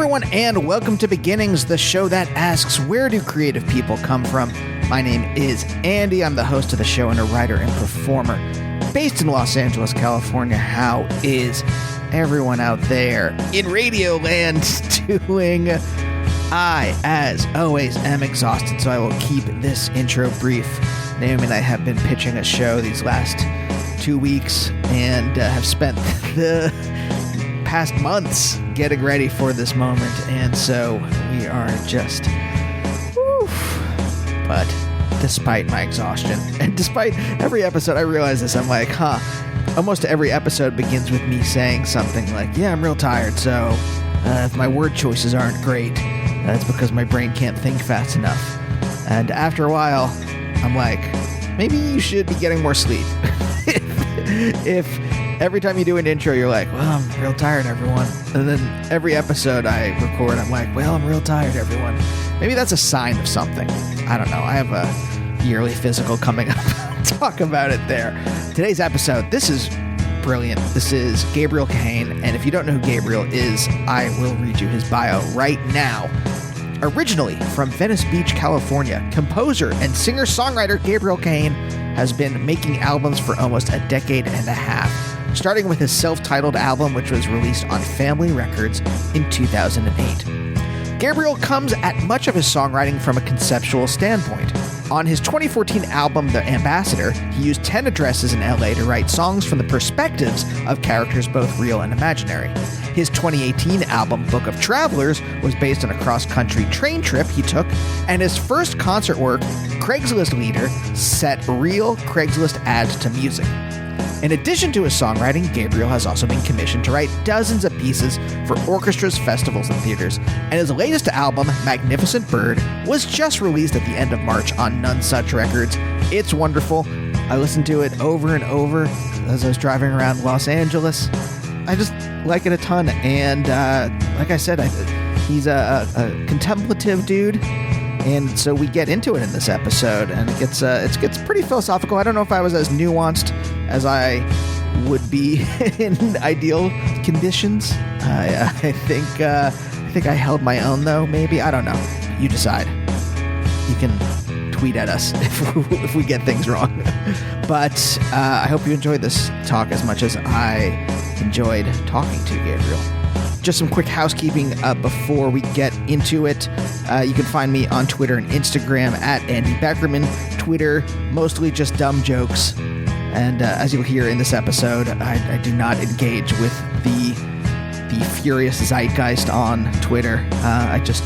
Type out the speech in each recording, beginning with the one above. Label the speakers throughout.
Speaker 1: everyone, and welcome to Beginnings, the show that asks, where do creative people come from? My name is Andy. I'm the host of the show and a writer and performer based in Los Angeles, California. How is everyone out there in Radio Land doing? I, as always, am exhausted, so I will keep this intro brief. Naomi and I have been pitching a show these last 2 weeks and have spent the past months getting ready for this moment, and so we are just but despite my exhaustion and despite every episode, I realize this, I'm like, almost every episode begins with me saying something like, yeah, I'm real tired, so if my word choices aren't great, that's because my brain can't think fast enough. And after a while, I'm like, maybe you should be getting more sleep. If every time you do an intro, you're like, well, I'm real tired, everyone. And then every episode I record, I'm like, well, I'm real tired, everyone. Maybe that's a sign of something. I don't know. I have a yearly physical coming up. Talk about it there. Today's episode, this is brilliant. This is Gabriel Kahane. And if you don't know who Gabriel is, I will read you his bio right now. Originally from Venice Beach, California, composer and singer-songwriter Gabriel Kahane has been making albums for almost a decade and a half, starting with his self-titled album, which was released on Family Records in 2008. Gabriel comes at much of his songwriting from a conceptual standpoint. On his 2014 album, The Ambassador, he used 10 addresses in LA to write songs from the perspectives of characters both real and imaginary. His 2018 album, Book of Travelers, was based on a cross-country train trip he took, and his first concert work, Craigslist Leader, set real Craigslist ads to music. In addition to his songwriting, Gabriel has also been commissioned to write dozens of pieces for orchestras, festivals, and theaters, and his latest album, Magnificent Bird, was just released at the end of March on None Such Records. It's wonderful. I listened to it over and over as I was driving around Los Angeles. I just like it a ton, and like I said, he's a contemplative dude, and so we get into it in this episode, and it gets pretty philosophical. I don't know if I was as nuanced as I would be in ideal conditions. I think I held my own, though. Maybe, I don't know. You decide. You can tweet at us if we get things wrong. But I hope you enjoyed this talk as much as I enjoyed talking to Gabriel. Just some quick housekeeping before we get into it. You can find me on Twitter and Instagram at Andy Beckerman. Twitter, mostly just dumb jokes. And as you'll hear in this episode, I do not engage with the furious zeitgeist on Twitter. I just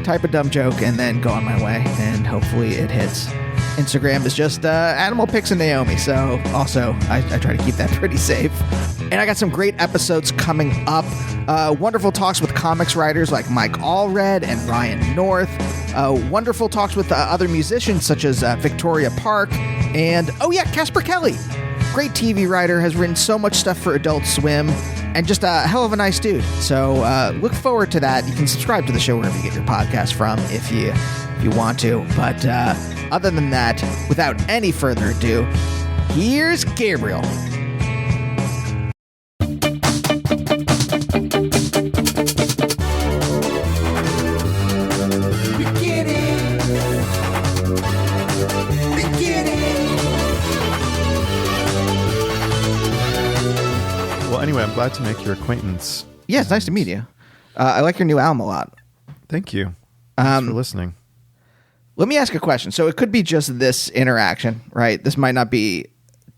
Speaker 1: type a dumb joke and then go on my way, and hopefully it hits. Instagram is just animal pics and Naomi, so also I try to keep that pretty safe. And I got some great episodes coming up. Wonderful talks with comics writers like Mike Allred and Ryan North. Wonderful talks with other musicians such as Victoria Park and, Casper Kelly. Great TV writer, has written so much stuff for Adult Swim, and just a hell of a nice dude. So look forward to that. You can subscribe to the show wherever you get your podcast from if you want to. But other than that, without any further ado, here's Gabriel.
Speaker 2: Anyway, I'm glad to make your acquaintance.
Speaker 1: Yeah, it's nice to meet you. I like your new album a lot.
Speaker 2: Thank you. Thanks for listening.
Speaker 1: Let me ask a question. So it could be just this interaction, right? This might not be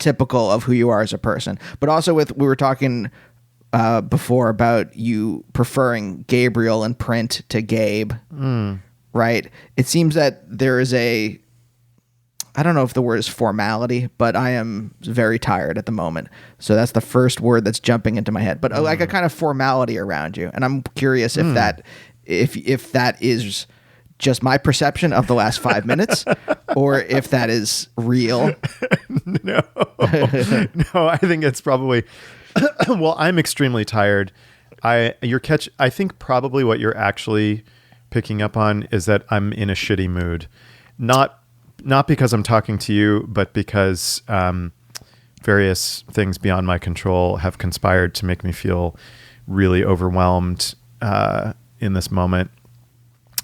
Speaker 1: typical of who you are as a person, but also we were talking before about you preferring Gabriel in print to Gabe, right? It seems that there is I don't know if the word is formality, but I am very tired at the moment. So that's the first word that's jumping into my head. But like a kind of formality around you. And I'm curious if that is just my perception of the last 5 minutes or if that is real.
Speaker 2: No, I think it's probably, well, I'm extremely tired. I think probably what you're actually picking up on is that I'm in a shitty mood. Not because I'm talking to you, but because various things beyond my control have conspired to make me feel really overwhelmed in this moment.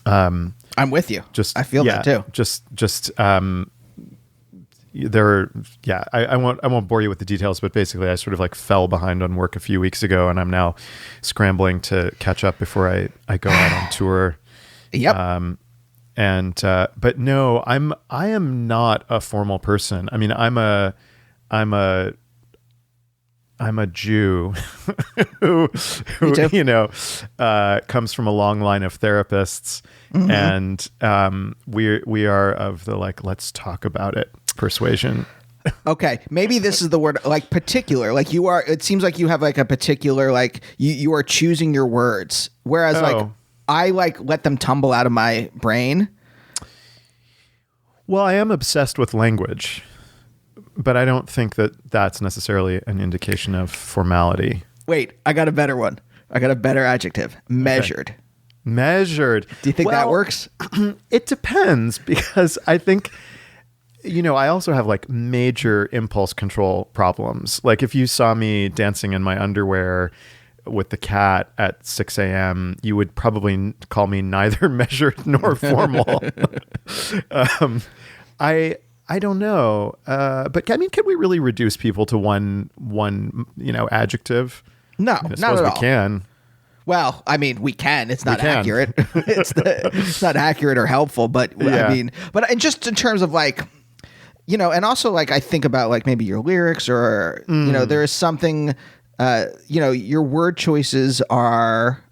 Speaker 1: I'm with you. I feel that too. I won't bore you with the details, but basically I sort of like fell behind on work a few weeks ago, and I'm now scrambling to catch up before I go out on tour. Yep.
Speaker 2: But no, I am not a formal person. I mean, I'm a Jew who comes from a long line of therapists, and we are of the like, let's talk about it persuasion.
Speaker 1: Okay, maybe this is the word, like particular. Like you are. It seems like you have like a particular, like you are choosing your words, whereas like I like let them tumble out of my brain.
Speaker 2: Well, I am obsessed with language, but I don't think that that's necessarily an indication of formality.
Speaker 1: Wait, I got a better one. I got a better adjective. Measured.
Speaker 2: Okay. Measured.
Speaker 1: Do you think that works?
Speaker 2: It depends, because I think, I also have like major impulse control problems. Like if you saw me dancing in my underwear with the cat at 6 a.m., you would probably call me neither measured nor formal. I don't know. But I mean, can we really reduce people to one adjective?
Speaker 1: No,
Speaker 2: I
Speaker 1: not
Speaker 2: suppose
Speaker 1: at
Speaker 2: we
Speaker 1: all.
Speaker 2: Can.
Speaker 1: Well, I mean, we can. It's not accurate. It's not accurate or helpful, but
Speaker 2: Yeah.
Speaker 1: I mean, but just in terms of like, and also like I think about like maybe your lyrics or, there is something, your word choices are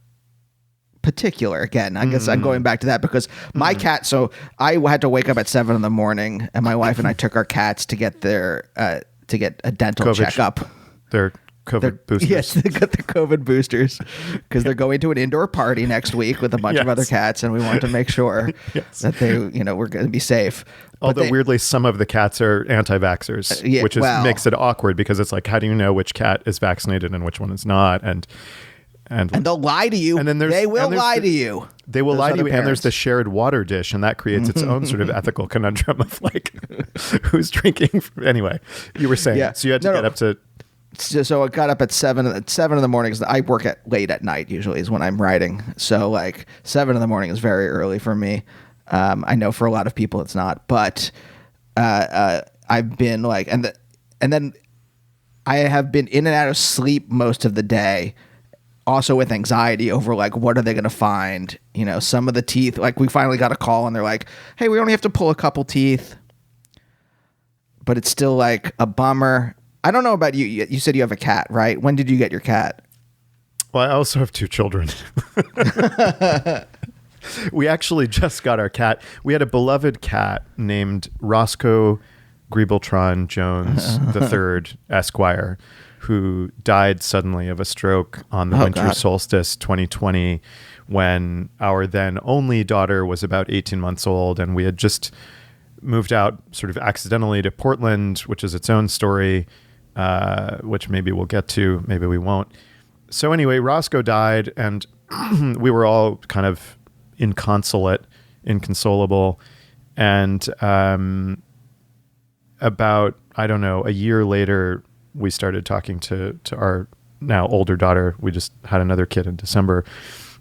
Speaker 1: particular. Again, I guess I'm going back to that because my cat, so I had to wake up at 7 a.m. and my wife and I took our cats to get to get a dental checkup.
Speaker 2: Their COVID boosters.
Speaker 1: Yes, they got the COVID boosters because they're going to an indoor party next week with a bunch of other cats, and we wanted to make sure that they, we're going to be safe.
Speaker 2: Although weirdly, some of the cats are anti-vaxxers, which makes it awkward because it's like, how do you know which cat is vaccinated and which one is not? And
Speaker 1: they'll lie to you. And then they will lie to you.
Speaker 2: They will lie to you. And there's the shared water dish, and that creates its own sort of ethical conundrum of like, who's drinking? Anyway, you were saying, so you had to get up to.
Speaker 1: So I got up at 7 in the morning. I work late at night usually is when I'm writing. So like 7 in the morning is very early for me. I know for a lot of people it's not, but I've been like, and then I have been in and out of sleep most of the day. Also with anxiety over like, what are they going to find? Some of the teeth, like we finally got a call and they're like, hey, we only have to pull a couple teeth, but it's still like a bummer. I don't know about you. You said you have a cat, right? When did you get your cat?
Speaker 2: Well, I also have 2 children. We actually just got our cat. We had a beloved cat named Roscoe Griebeltron Jones III, Esquire, who died suddenly of a stroke on the winter solstice 2020 when our then only daughter was about 18 months old, and we had just moved out sort of accidentally to Portland, which is its own story. Which maybe we'll get to, maybe we won't. So anyway, Roscoe died, and we were all kind of inconsolable. And about, I don't know, a year later, we started talking to our now older daughter. We just had another kid in December,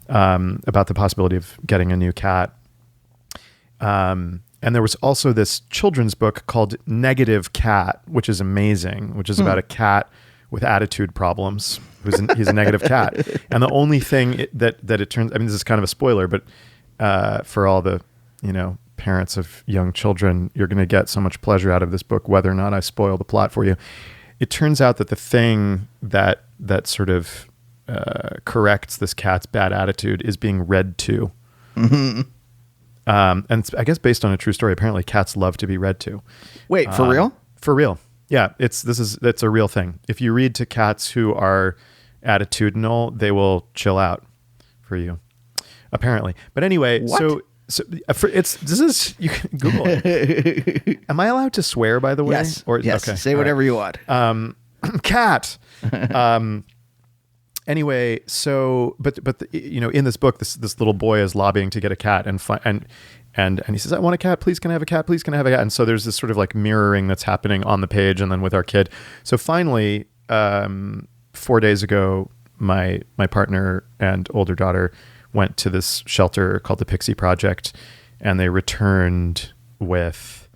Speaker 2: about the possibility of getting a new cat. And there was also this children's book called Negative Cat, which is amazing, which is about a cat with attitude problems. He's a negative cat. And the only thing that it turns, I mean, this is kind of a spoiler, but for all the, parents of young children, you're going to get so much pleasure out of this book, whether or not I spoil the plot for you. It turns out that the thing that sort of corrects this cat's bad attitude is being read to. Mm-hmm. And I guess based on a true story, apparently cats love to be read to.
Speaker 1: Wait, for real?
Speaker 2: For real. Yeah. It's a real thing. If you read to cats who are attitudinal, they will chill out for you, apparently. But anyway,
Speaker 1: what?
Speaker 2: so you can Google it. Am I allowed to swear, by the way?
Speaker 1: Yes. Yes.
Speaker 2: Okay.
Speaker 1: Say whatever you want.
Speaker 2: Cat. Anyway, so but in this book, this little boy is lobbying to get a cat, and he says, "I want a cat. Please, can I have a cat? Please, can I have a cat?" And so there's this sort of like mirroring that's happening on the page, and then with our kid. So finally, 4 days ago, my partner and older daughter went to this shelter called the Pixie Project, and they returned with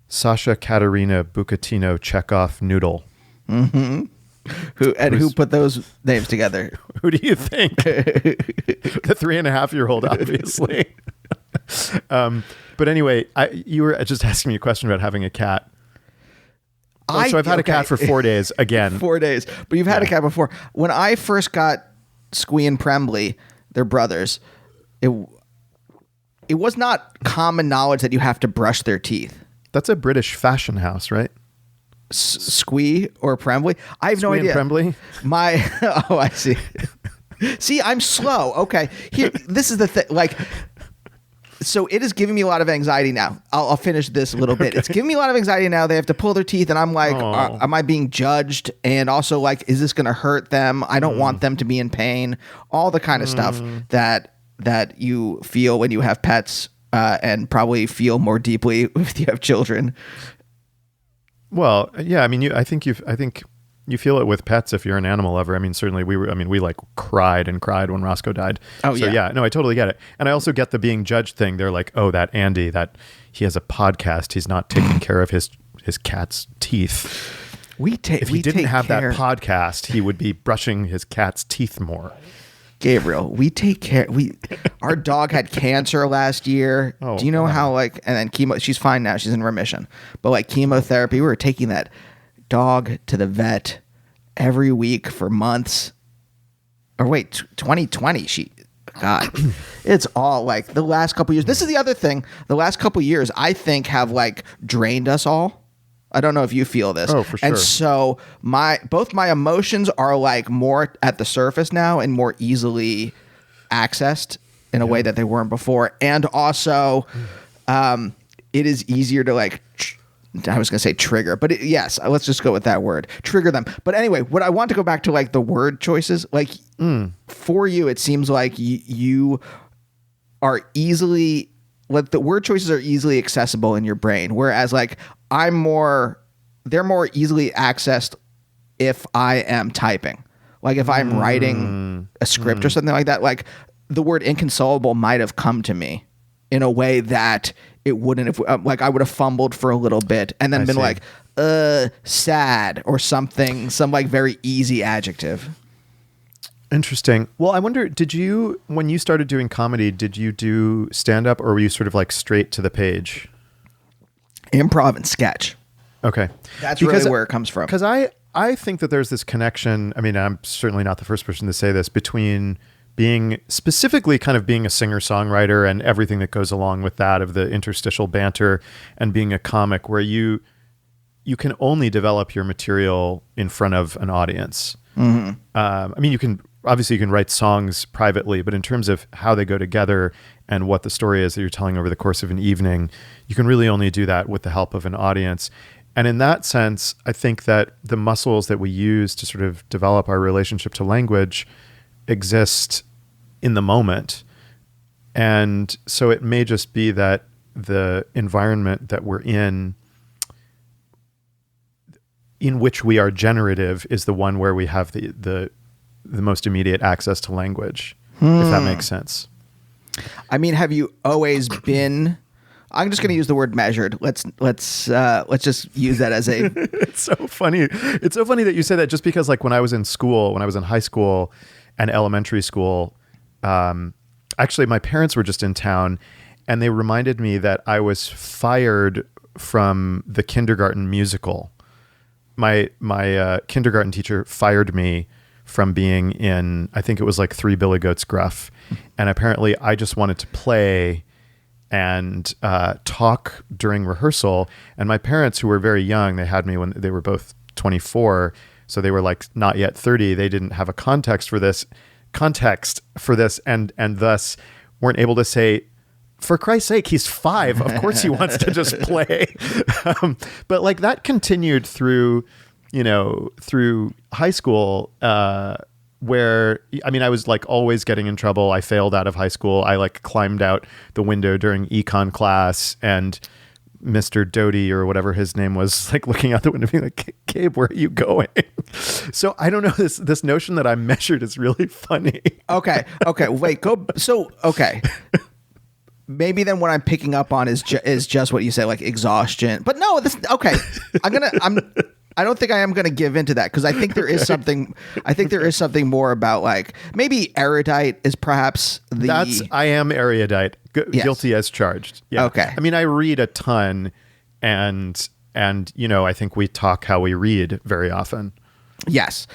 Speaker 2: Sasha Katerina Bucatino Chekhov Noodle.
Speaker 1: Mm-hmm. Who put those names together?
Speaker 2: Who do you think? The 3.5-year-old, obviously. But anyway, you were just asking me a question about having a cat. So I've had a cat for 4 days again.
Speaker 1: 4 days. But you've had a cat before. When I first got Squee and Prembly, they're brothers, it was not common knowledge that you have to brush their teeth.
Speaker 2: That's a British fashion house, right?
Speaker 1: Squee or Prembly? I have no idea.
Speaker 2: Prembly?
Speaker 1: I see. See, I'm slow. Okay. Here, this is the thing. Like, so it is giving me a lot of anxiety now. I'll finish this a little bit. It's giving me a lot of anxiety now. They have to pull their teeth, and I'm like, am I being judged? And also, like, is this going to hurt them? I don't want them to be in pain. All the kind of stuff that you feel when you have pets, and probably feel more deeply if you have children.
Speaker 2: Well, yeah. I mean, I think you feel it with pets if you're an animal lover. I mean, certainly we like cried and cried when Roscoe died.
Speaker 1: Oh,
Speaker 2: so, yeah. No, I totally get it. And I also get the being judged thing. They're like, oh, that Andy, that he has a podcast. He's not taking care of his cat's teeth. If he didn't have that podcast, he would be brushing his cat's teeth more.
Speaker 1: Gabriel, we take care. Our dog had cancer last year. Do you know how, like, and then chemo, she's fine now. She's in remission. But like chemotherapy, we were taking that dog to the vet every week for months. Or wait, 2020, God, it's all like the last couple years. This is the other thing. The last couple years, I think, have like drained us all. I don't know if you feel this.
Speaker 2: Oh, for sure.
Speaker 1: And so both my emotions are like more at the surface now and more easily accessed in a way that they weren't before. And also, it is easier to like, I was going to say trigger, but yes, let's just go with that word, trigger them. But anyway, what I want to go back to, like, the word choices, like for you, it seems like you are easily, like, the word choices are easily accessible in your brain. Whereas like they're more easily accessed if I am typing. Like if I'm writing a script or something like that, like the word inconsolable might have come to me in a way that it wouldn't have, like I would have fumbled for a little bit and then been like, sad or something, some like very easy adjective.
Speaker 2: Interesting. Well, I wonder, when you started doing comedy, did you do stand-up or were you sort of like straight to the page?
Speaker 1: Improv and sketch.
Speaker 2: Okay.
Speaker 1: That's really where it comes from.
Speaker 2: Because I think that there's this connection, I mean, I'm certainly not the first person to say this, between being specifically kind of being a singer-songwriter and everything that goes along with that of the interstitial banter and being a comic where you can only develop your material in front of an audience. Mm-hmm. I mean, you can write songs privately, but in terms of how they go together and what the story is that you're telling over the course of an evening, you can really only do that with the help of an audience. And in that sense, I think that the muscles that we use to sort of develop our relationship to language exist in the moment. And so it may just be that the environment that we're in which we are generative is the one where we have the most immediate access to language, if that makes sense.
Speaker 1: I mean, have you always been, I'm just going to use the word measured. Let's just use that as a,
Speaker 2: It's so funny. It's so funny that you say that, just because like when I was in high school and elementary school, actually my parents were just in town and they reminded me that I was fired from the kindergarten musical. My kindergarten teacher fired me from being in, I think it was like 3 Billy Goats Gruff. And apparently I just wanted to play and talk during rehearsal. And my parents, who were very young, they had me when they were both 24. So they were like not yet 30. They didn't have a context for this and thus weren't able to say, for Christ's sake, he's 5. Of course he wants to just play. But like that continued through high school, where, I mean, I was like always getting in trouble. I failed out of high school. I like climbed out the window during econ class and Mr. Doty or whatever his name was, like looking out the window being like, Gabe, where are you going? So I don't know, this notion that I'm measured is really funny.
Speaker 1: Okay. Wait, okay. Maybe then what I'm picking up on is just what you say, like exhaustion. But no, okay. I don't think I am gonna give into that because I think there is something. I think there is something more about like maybe erudite is perhaps
Speaker 2: I am erudite,
Speaker 1: Yes.
Speaker 2: guilty as charged. Yeah.
Speaker 1: Okay.
Speaker 2: I mean, I read a ton, and I think we talk how we read very often.
Speaker 1: Yes.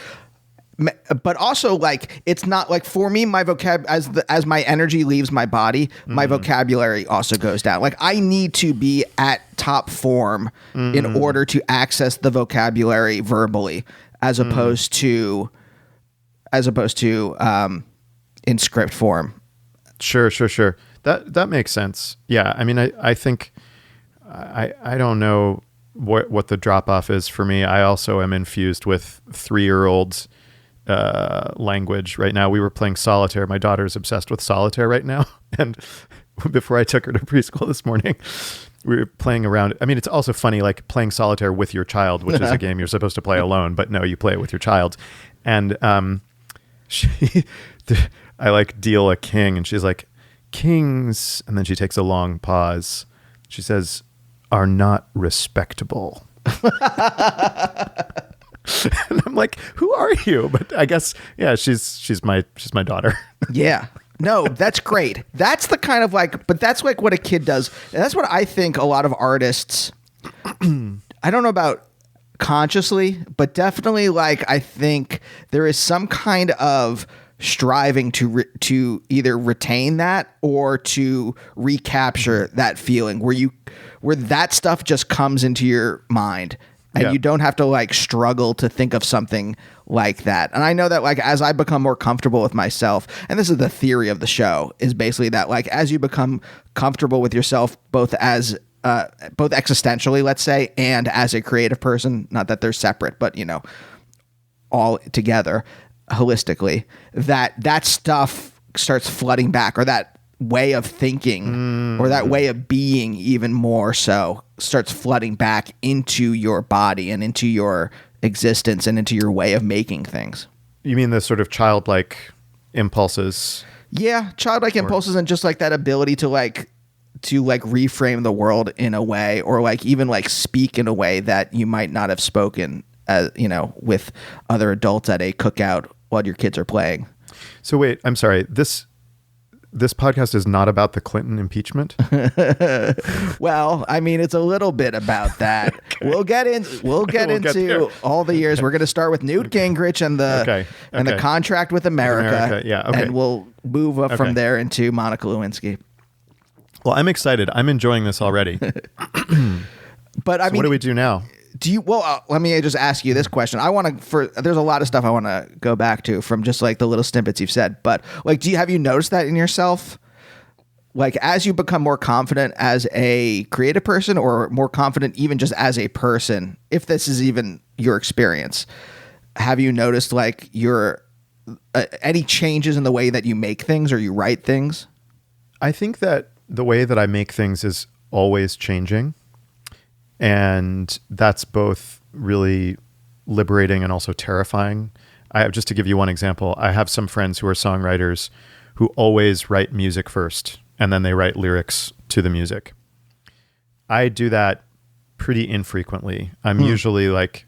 Speaker 1: But also, like, it's not like for me, my as my energy leaves my body, my vocabulary also goes down. Like, I need to be at top form in order to access the vocabulary verbally, as opposed to in script form.
Speaker 2: Sure. That makes sense. Yeah. I mean, I think I don't know what the drop off is for me. I also am infused with 3-year-olds. Language right now. We were playing solitaire. My daughter's obsessed with solitaire right now. And before I took her to preschool this morning, we were playing around. I mean, it's also funny, like playing solitaire with your child, which is a game you're supposed to play alone, but no, you play it with your child. And I like deal a king, and she's like, kings. And then she takes a long pause. She says, are not respectable. And I'm like, who are you? But I guess, yeah, she's my daughter.
Speaker 1: Yeah. No, that's great. That's the kind of like, but that's like what a kid does. And that's what I think a lot of artists, I don't know about consciously, but definitely like, I think there is some kind of striving to either retain that or to recapture that feeling where that stuff just comes into your mind. And you don't have to like struggle to think of something like that. And I know that like as I become more comfortable with myself, and this is the theory of the show, is basically that like as you become comfortable with yourself, both existentially, let's say, and as a creative person, not that they're separate, but all together holistically, that stuff starts flooding back, or that way of thinking or that way of being even more so starts flooding back into your body and into your existence and into your way of making things.
Speaker 2: You mean the sort of childlike impulses?
Speaker 1: Yeah, childlike impulses, and just like that ability to reframe the world in a way, or like even like speak in a way that you might not have spoken with other adults at a cookout while your kids are playing.
Speaker 2: So wait, I'm sorry. This podcast is not about the Clinton impeachment.
Speaker 1: Well, I mean, it's a little bit about that. Okay. We'll get into all the years. We're going to start with Newt Gingrich and the contract with America.
Speaker 2: Yeah. Okay.
Speaker 1: And we'll move up from there into Monica Lewinsky.
Speaker 2: Well, I'm excited. I'm enjoying this already.
Speaker 1: But I mean,
Speaker 2: what do we do now?
Speaker 1: Let me just ask you this question. There's a lot of stuff I want to go back to from just like the little snippets you've said, but like, have you noticed that in yourself? Like as you become more confident as a creative person, or more confident even just as a person, if this is even your experience, have you noticed like any changes in the way that you make things or you write things?
Speaker 2: I think that the way that I make things is always changing. And that's both really liberating and also terrifying. Just to give you one example, I have some friends who are songwriters who always write music first, and then they write lyrics to the music. I do that pretty infrequently. I'm usually like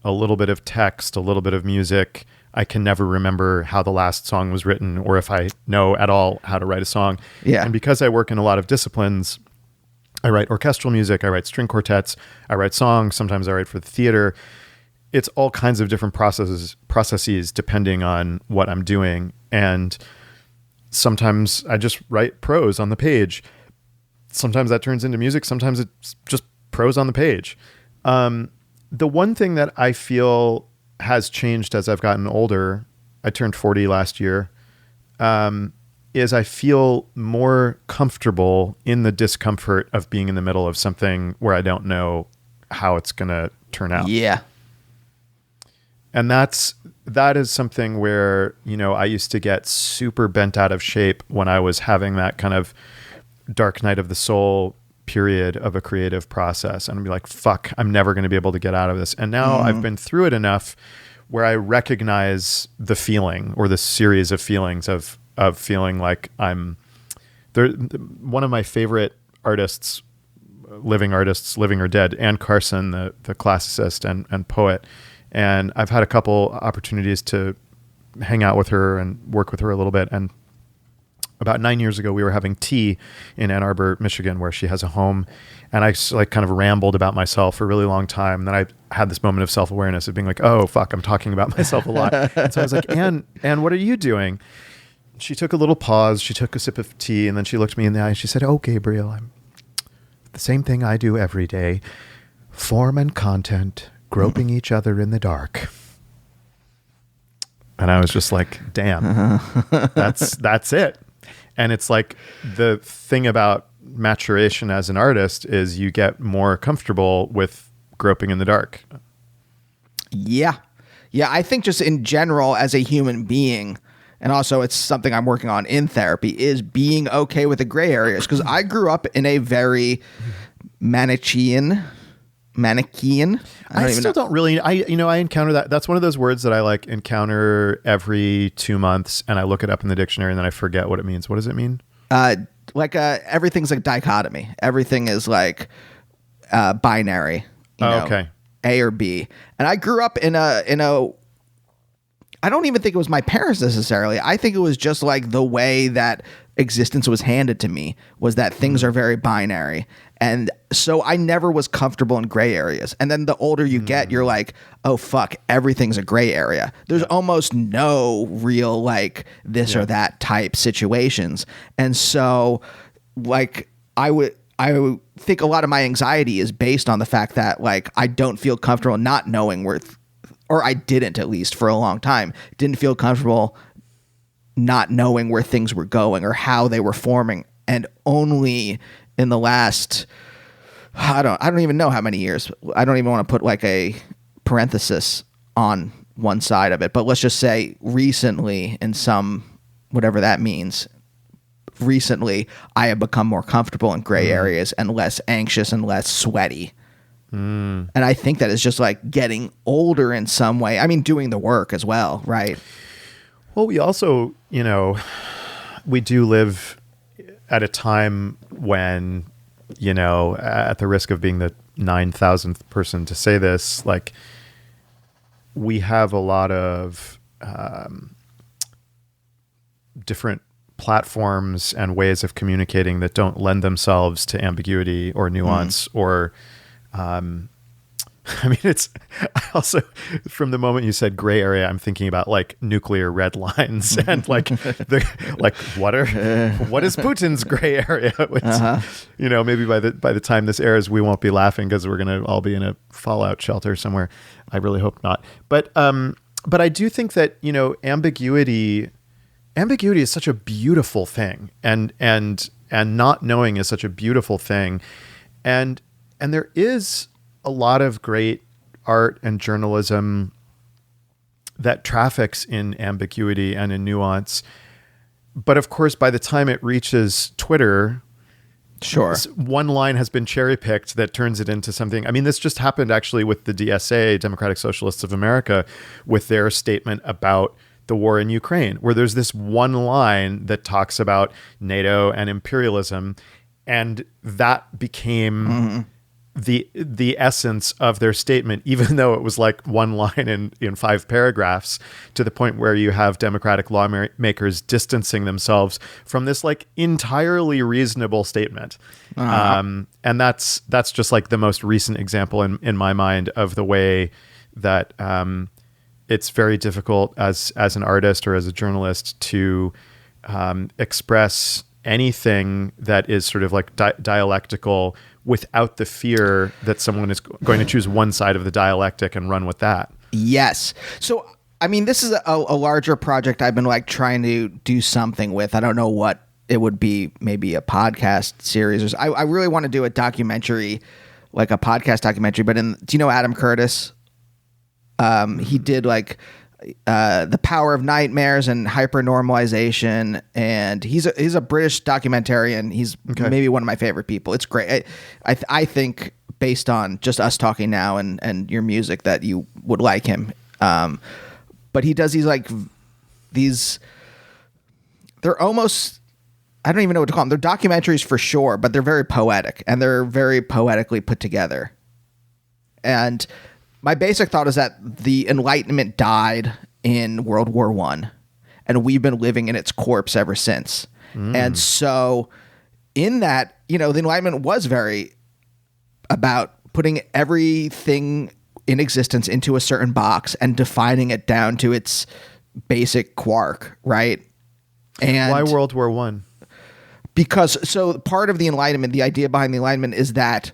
Speaker 2: a little bit of text, a little bit of music. I can never remember how the last song was written, or if I know at all how to write a song.
Speaker 1: Yeah.
Speaker 2: And because I work in a lot of disciplines, I write orchestral music, I write string quartets, I write songs, sometimes I write for the theater. It's all kinds of different processes depending on what I'm doing. And sometimes I just write prose on the page. Sometimes that turns into music. Sometimes it's just prose on the page. The one thing that I feel has changed as I've gotten older, I turned 40 last year, is I feel more comfortable in the discomfort of being in the middle of something where I don't know how it's going to turn out.
Speaker 1: Yeah.
Speaker 2: And that is something where, I used to get super bent out of shape when I was having that kind of dark night of the soul period of a creative process and be like, fuck, I'm never going to be able to get out of this. And now I've been through it enough where I recognize the feeling or the series of feelings of feeling like I'm there. One of my favorite artists, living or dead, Anne Carson, the classicist and poet. And I've had a couple opportunities to hang out with her and work with her a little bit. And about 9 years ago, we were having tea in Ann Arbor, Michigan, where she has a home. And I like kind of rambled about myself for a really long time. And then I had this moment of self-awareness of being like, oh, fuck, I'm talking about myself a lot. And so I was like, Anne, what are you doing? She took a little pause. She took a sip of tea. And then she looked me in the eye and she said, oh, Gabriel, I'm the same thing I do every day. Form and content, groping each other in the dark. And I was just like, damn, that's it. And it's like the thing about maturation as an artist is you get more comfortable with groping in the dark.
Speaker 1: Yeah. Yeah. I think just in general as a human being, and also it's something I'm working on in therapy, is being okay with the gray areas. Because I grew up in a very Manichaean. I still don't really. I encounter that. That's one of those words that I like encounter every 2 months, and I look it up in the dictionary, and then I forget what it means. What does it mean? Everything's like dichotomy. Everything is like binary.
Speaker 2: Okay.
Speaker 1: A or B. And I grew up in a. I don't even think it was my parents necessarily. I think it was just like the way that existence was handed to me was that things are very binary. And so I never was comfortable in gray areas. And then the older you get, you're like, oh, fuck, everyththing's a gray area. There's almost no real like this or that type situations. And so like I would think a lot of my anxiety is based on the fact that like I don't feel comfortable not knowing or I didn't, at least for a long time, didn't feel comfortable not knowing where things were going or how they were forming. And only in the last, I don't even know how many years. I don't even want to put like a parenthesis on one side of it, but let's just say recently, in some, whatever that means, recently I have become more comfortable in gray areas and less anxious and less sweaty. And I think that is just like getting older in some way. I mean, doing the work as well, right?
Speaker 2: Well, we also, we do live at a time when, at the risk of being the 9,000th person to say this, like we have a lot of different platforms and ways of communicating that don't lend themselves to ambiguity or nuance or I mean, I also, from the moment you said gray area, I'm thinking about like nuclear red lines and like what is Putin's gray area? Which, maybe by the time this airs, we won't be laughing because we're going to all be in a fallout shelter somewhere. I really hope not. But I do think that, ambiguity is such a beautiful thing and not knowing is such a beautiful thing. And there is a lot of great art and journalism that traffics in ambiguity and in nuance. But of course, by the time it reaches Twitter,
Speaker 1: sure,
Speaker 2: one line has been cherry picked that turns it into something. I mean, this just happened actually with the DSA, Democratic Socialists of America, with their statement about the war in Ukraine, where there's this one line that talks about NATO and imperialism. And that became the essence of their statement, even though it was like one line in 5 paragraphs, to the point where you have Democratic lawmakers distancing themselves from this like entirely reasonable statement. And that's just like the most recent example in my mind of the way that it's very difficult as an artist or as a journalist to express anything that is sort of like dialectical without the fear that someone is going to choose one side of the dialectic and run with that. Yes.
Speaker 1: So, I mean, this is a larger project I've been like trying to do something with. I don't know what it would be, maybe a podcast series. I really want to do a documentary, like a podcast documentary, but do you know Adam Curtis? He did like The Power of Nightmares and Hypernormalization, and he's a British documentarian. He's maybe one of my favorite people. It's great. I think based on just us talking now and your music that you would like him. But he does these they're almost, I don't even know what to call them. They're documentaries for sure, but they're very poetic and they're very poetically put together. And my basic thought is that the Enlightenment died in World War I, and we've been living in its corpse ever since. And so in that, the Enlightenment was very about putting everything in existence into a certain box and defining it down to its basic quark, right? And
Speaker 2: why World War I?
Speaker 1: Because so part of the Enlightenment, the idea behind the Enlightenment is that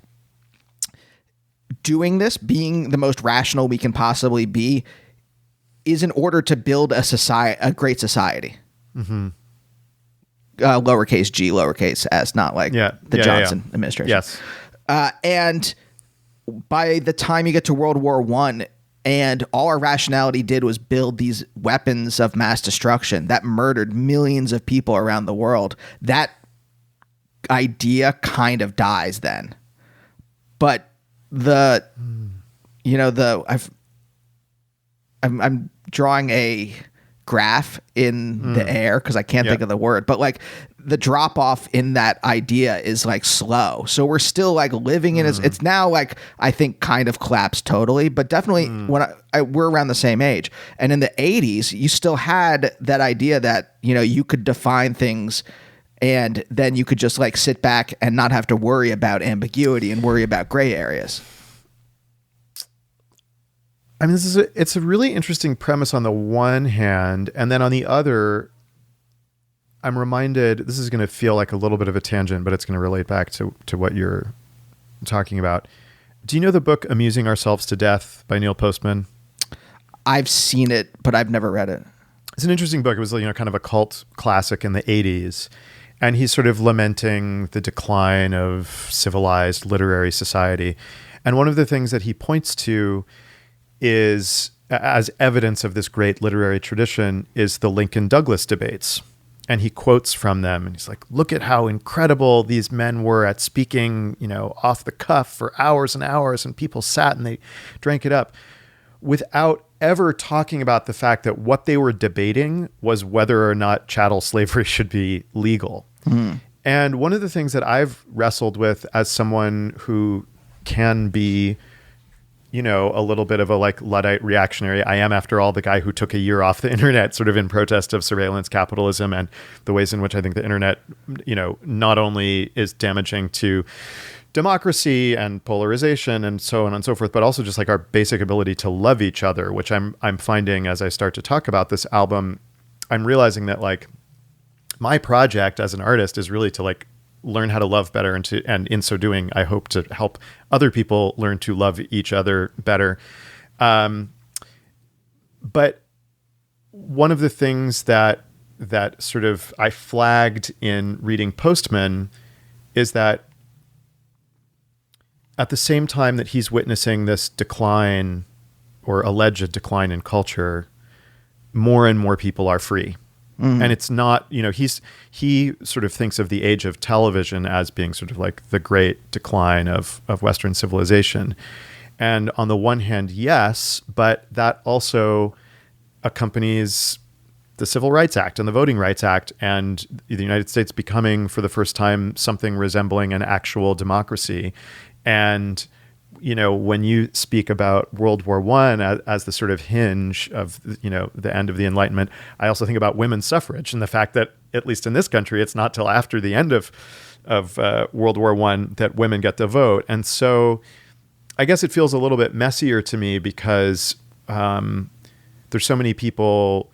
Speaker 1: doing this, being the most rational we can possibly be, is in order to build a great society. Lowercase g, lowercase s, not like the Johnson administration.
Speaker 2: Yes.
Speaker 1: And by the time you get to World War I, and all our rationality did was build these weapons of mass destruction that murdered millions of people around the world, that idea kind of dies then. But I'm drawing a graph in the air because I can't think of the word, but like the drop off in that idea is like slow. So we're still like living in it's now like, I think kind of collapsed totally, but definitely when we're around the same age. And in the 80s, you still had that idea that, you could define things and then you could just like sit back and not have to worry about ambiguity and worry about gray areas.
Speaker 2: I mean, it's a really interesting premise on the one hand, and then on the other, I'm reminded, this is going to feel like a little bit of a tangent, but it's going to relate back to what you're talking about. Do you know the book Amusing Ourselves to Death by Neil Postman?
Speaker 1: I've seen it, but I've never read it.
Speaker 2: It's an interesting book. It was, kind of a cult classic in the 80s. And he's sort of lamenting the decline of civilized literary society. And one of the things that he points to is, as evidence of this great literary tradition, is the Lincoln-Douglas debates. And he quotes from them, and he's like, look at how incredible these men were at speaking, off the cuff for hours and hours, and people sat and they drank it up without ever talking about the fact that what they were debating was whether or not chattel slavery should be legal. And one of the things that I've wrestled with as someone who can be, a little bit of a like Luddite reactionary. I am, after all, the guy who took a year off the internet sort of in protest of surveillance capitalism and the ways in which I think the internet, not only is damaging to democracy and polarization and so on and so forth, but also just like our basic ability to love each other, which I'm finding as I start to talk about this album, I'm realizing that like my project as an artist is really to like learn how to love better, and in so doing, I hope to help other people learn to love each other better. But one of the things that sort of I flagged in reading Postman is that at the same time that he's witnessing this decline or alleged decline in culture, more and more people are free. And it's not, he sort of thinks of the age of television as being sort of like the great decline of Western civilization. And on the one hand, yes, but that also accompanies the Civil Rights Act and the Voting Rights Act and the United States becoming for the first time something resembling an actual democracy. And when you speak about World War I as the sort of hinge of, the end of the Enlightenment, I also think about women's suffrage and the fact that, at least in this country, it's not till after the end of World War I that women get to vote. And so I guess it feels a little bit messier to me because there's so many people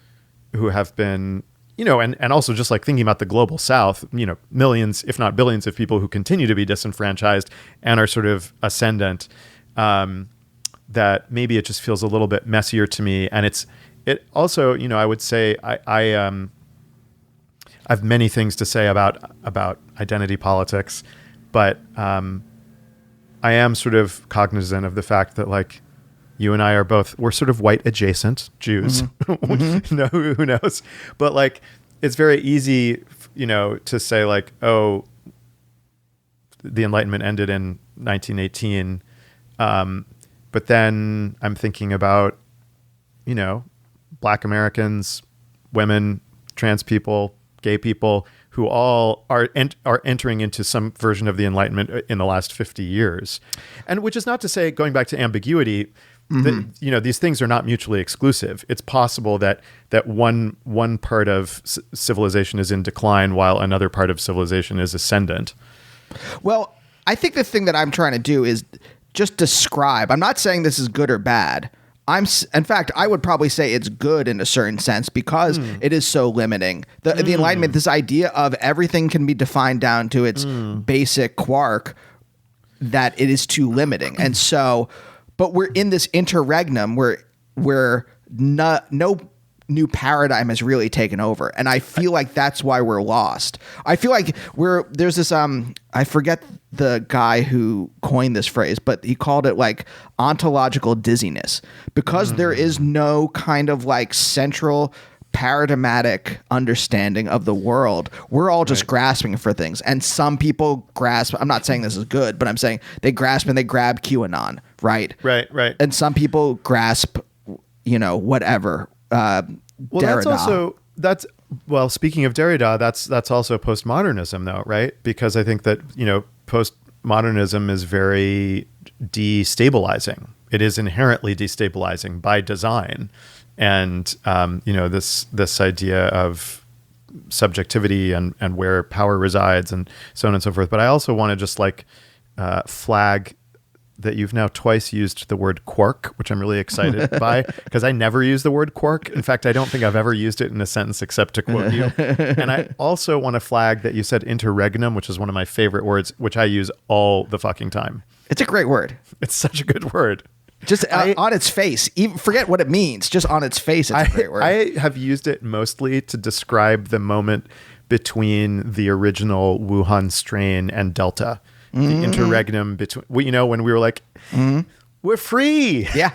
Speaker 2: who have been, and also just like thinking about the global South, millions, if not billions of people who continue to be disenfranchised and are sort of ascendant, that maybe it just feels a little bit messier to me. And it also, I would say I have many things to say about identity politics, but I am sort of cognizant of the fact that like You and I are both, we're sort of white adjacent Jews. No, who knows? But like, it's very easy, to say like, oh, the Enlightenment ended in 1918. But then I'm thinking about, Black Americans, women, trans people, gay people, who all are entering into some version of the Enlightenment in the last 50 years. And which is not to say, going back to ambiguity, that, these things are not mutually exclusive. It's possible that one part of civilization is in decline while another part of civilization is ascendant.
Speaker 1: Well, I think the thing that I'm trying to do is just describe. I'm not saying this is good or bad. In fact, I would probably say it's good in a certain sense because it is so limiting. The Enlightenment, this idea of everything can be defined down to its basic quark, that it is too limiting. And so, but we're in this interregnum where no new paradigm has really taken over. And I feel like that's why we're lost. I feel like there's this, I forget the guy who coined this phrase, but he called it like ontological dizziness, because there is no kind of like central paradigmatic understanding of the world. We're all just grasping for things. And some people grasp, I'm not saying this is good, but I'm saying they grasp and they grab QAnon, right?
Speaker 2: Right.
Speaker 1: And some people grasp, whatever.
Speaker 2: Well, speaking of Derrida, that's also postmodernism though, right? Because I think that, postmodernism is very destabilizing. It is inherently destabilizing by design. And, this idea of subjectivity and where power resides and so on and so forth. But I also want to just flag that you've now twice used the word quark, which I'm really excited by, because I never use the word quark. In fact, I don't think I've ever used it in a sentence except to quote you. And I also want to flag that you said interregnum, which is one of my favorite words, which I use all the fucking time.
Speaker 1: It's a great word.
Speaker 2: It's such a good word.
Speaker 1: Just on its face, even forget what it means. Just on its face, it's a great word.
Speaker 2: I have used it mostly to describe the moment between the original Wuhan strain and Delta. The interregnum between, when we were like, we're free.
Speaker 1: Yeah.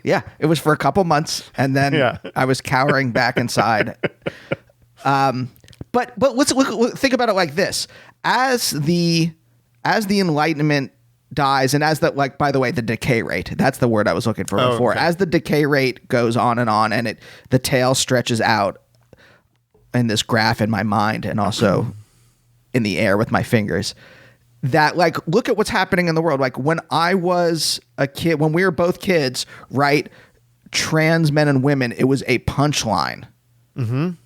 Speaker 1: It was for a couple months, and then I was cowering back inside. But let's think about it like this: as the Enlightenment dies, and as by the way, the decay rate, that's the word I was looking for before. Okay. As the decay rate goes on, and the tail stretches out in this graph in my mind, and also in the air with my fingers. That look at what's happening in the world. Like when I was a kid, when we were both kids, right? Trans men and women, it was a punchline.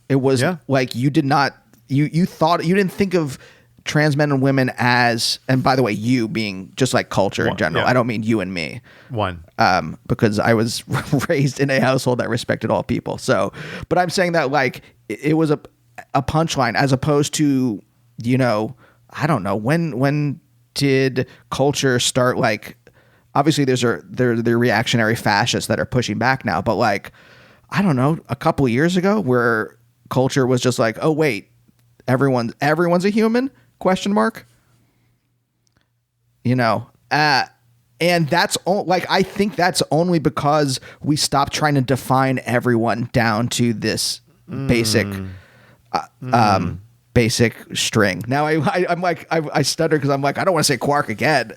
Speaker 1: It was like you didn't think of trans men and women as, and by the way, you being just like culture in general. I don't mean you and me. Because I was raised in a household that respected all people. So, but I'm saying that it was a punchline as opposed to, I don't know, when did culture start? Obviously there are the reactionary fascists that are pushing back now, but I don't know, a couple of years ago where culture was just like, oh wait, everyone's a human ? And that's I think that's only because we stopped trying to define everyone down to this basic string. Now I stutter because I'm I don't want to say quark again.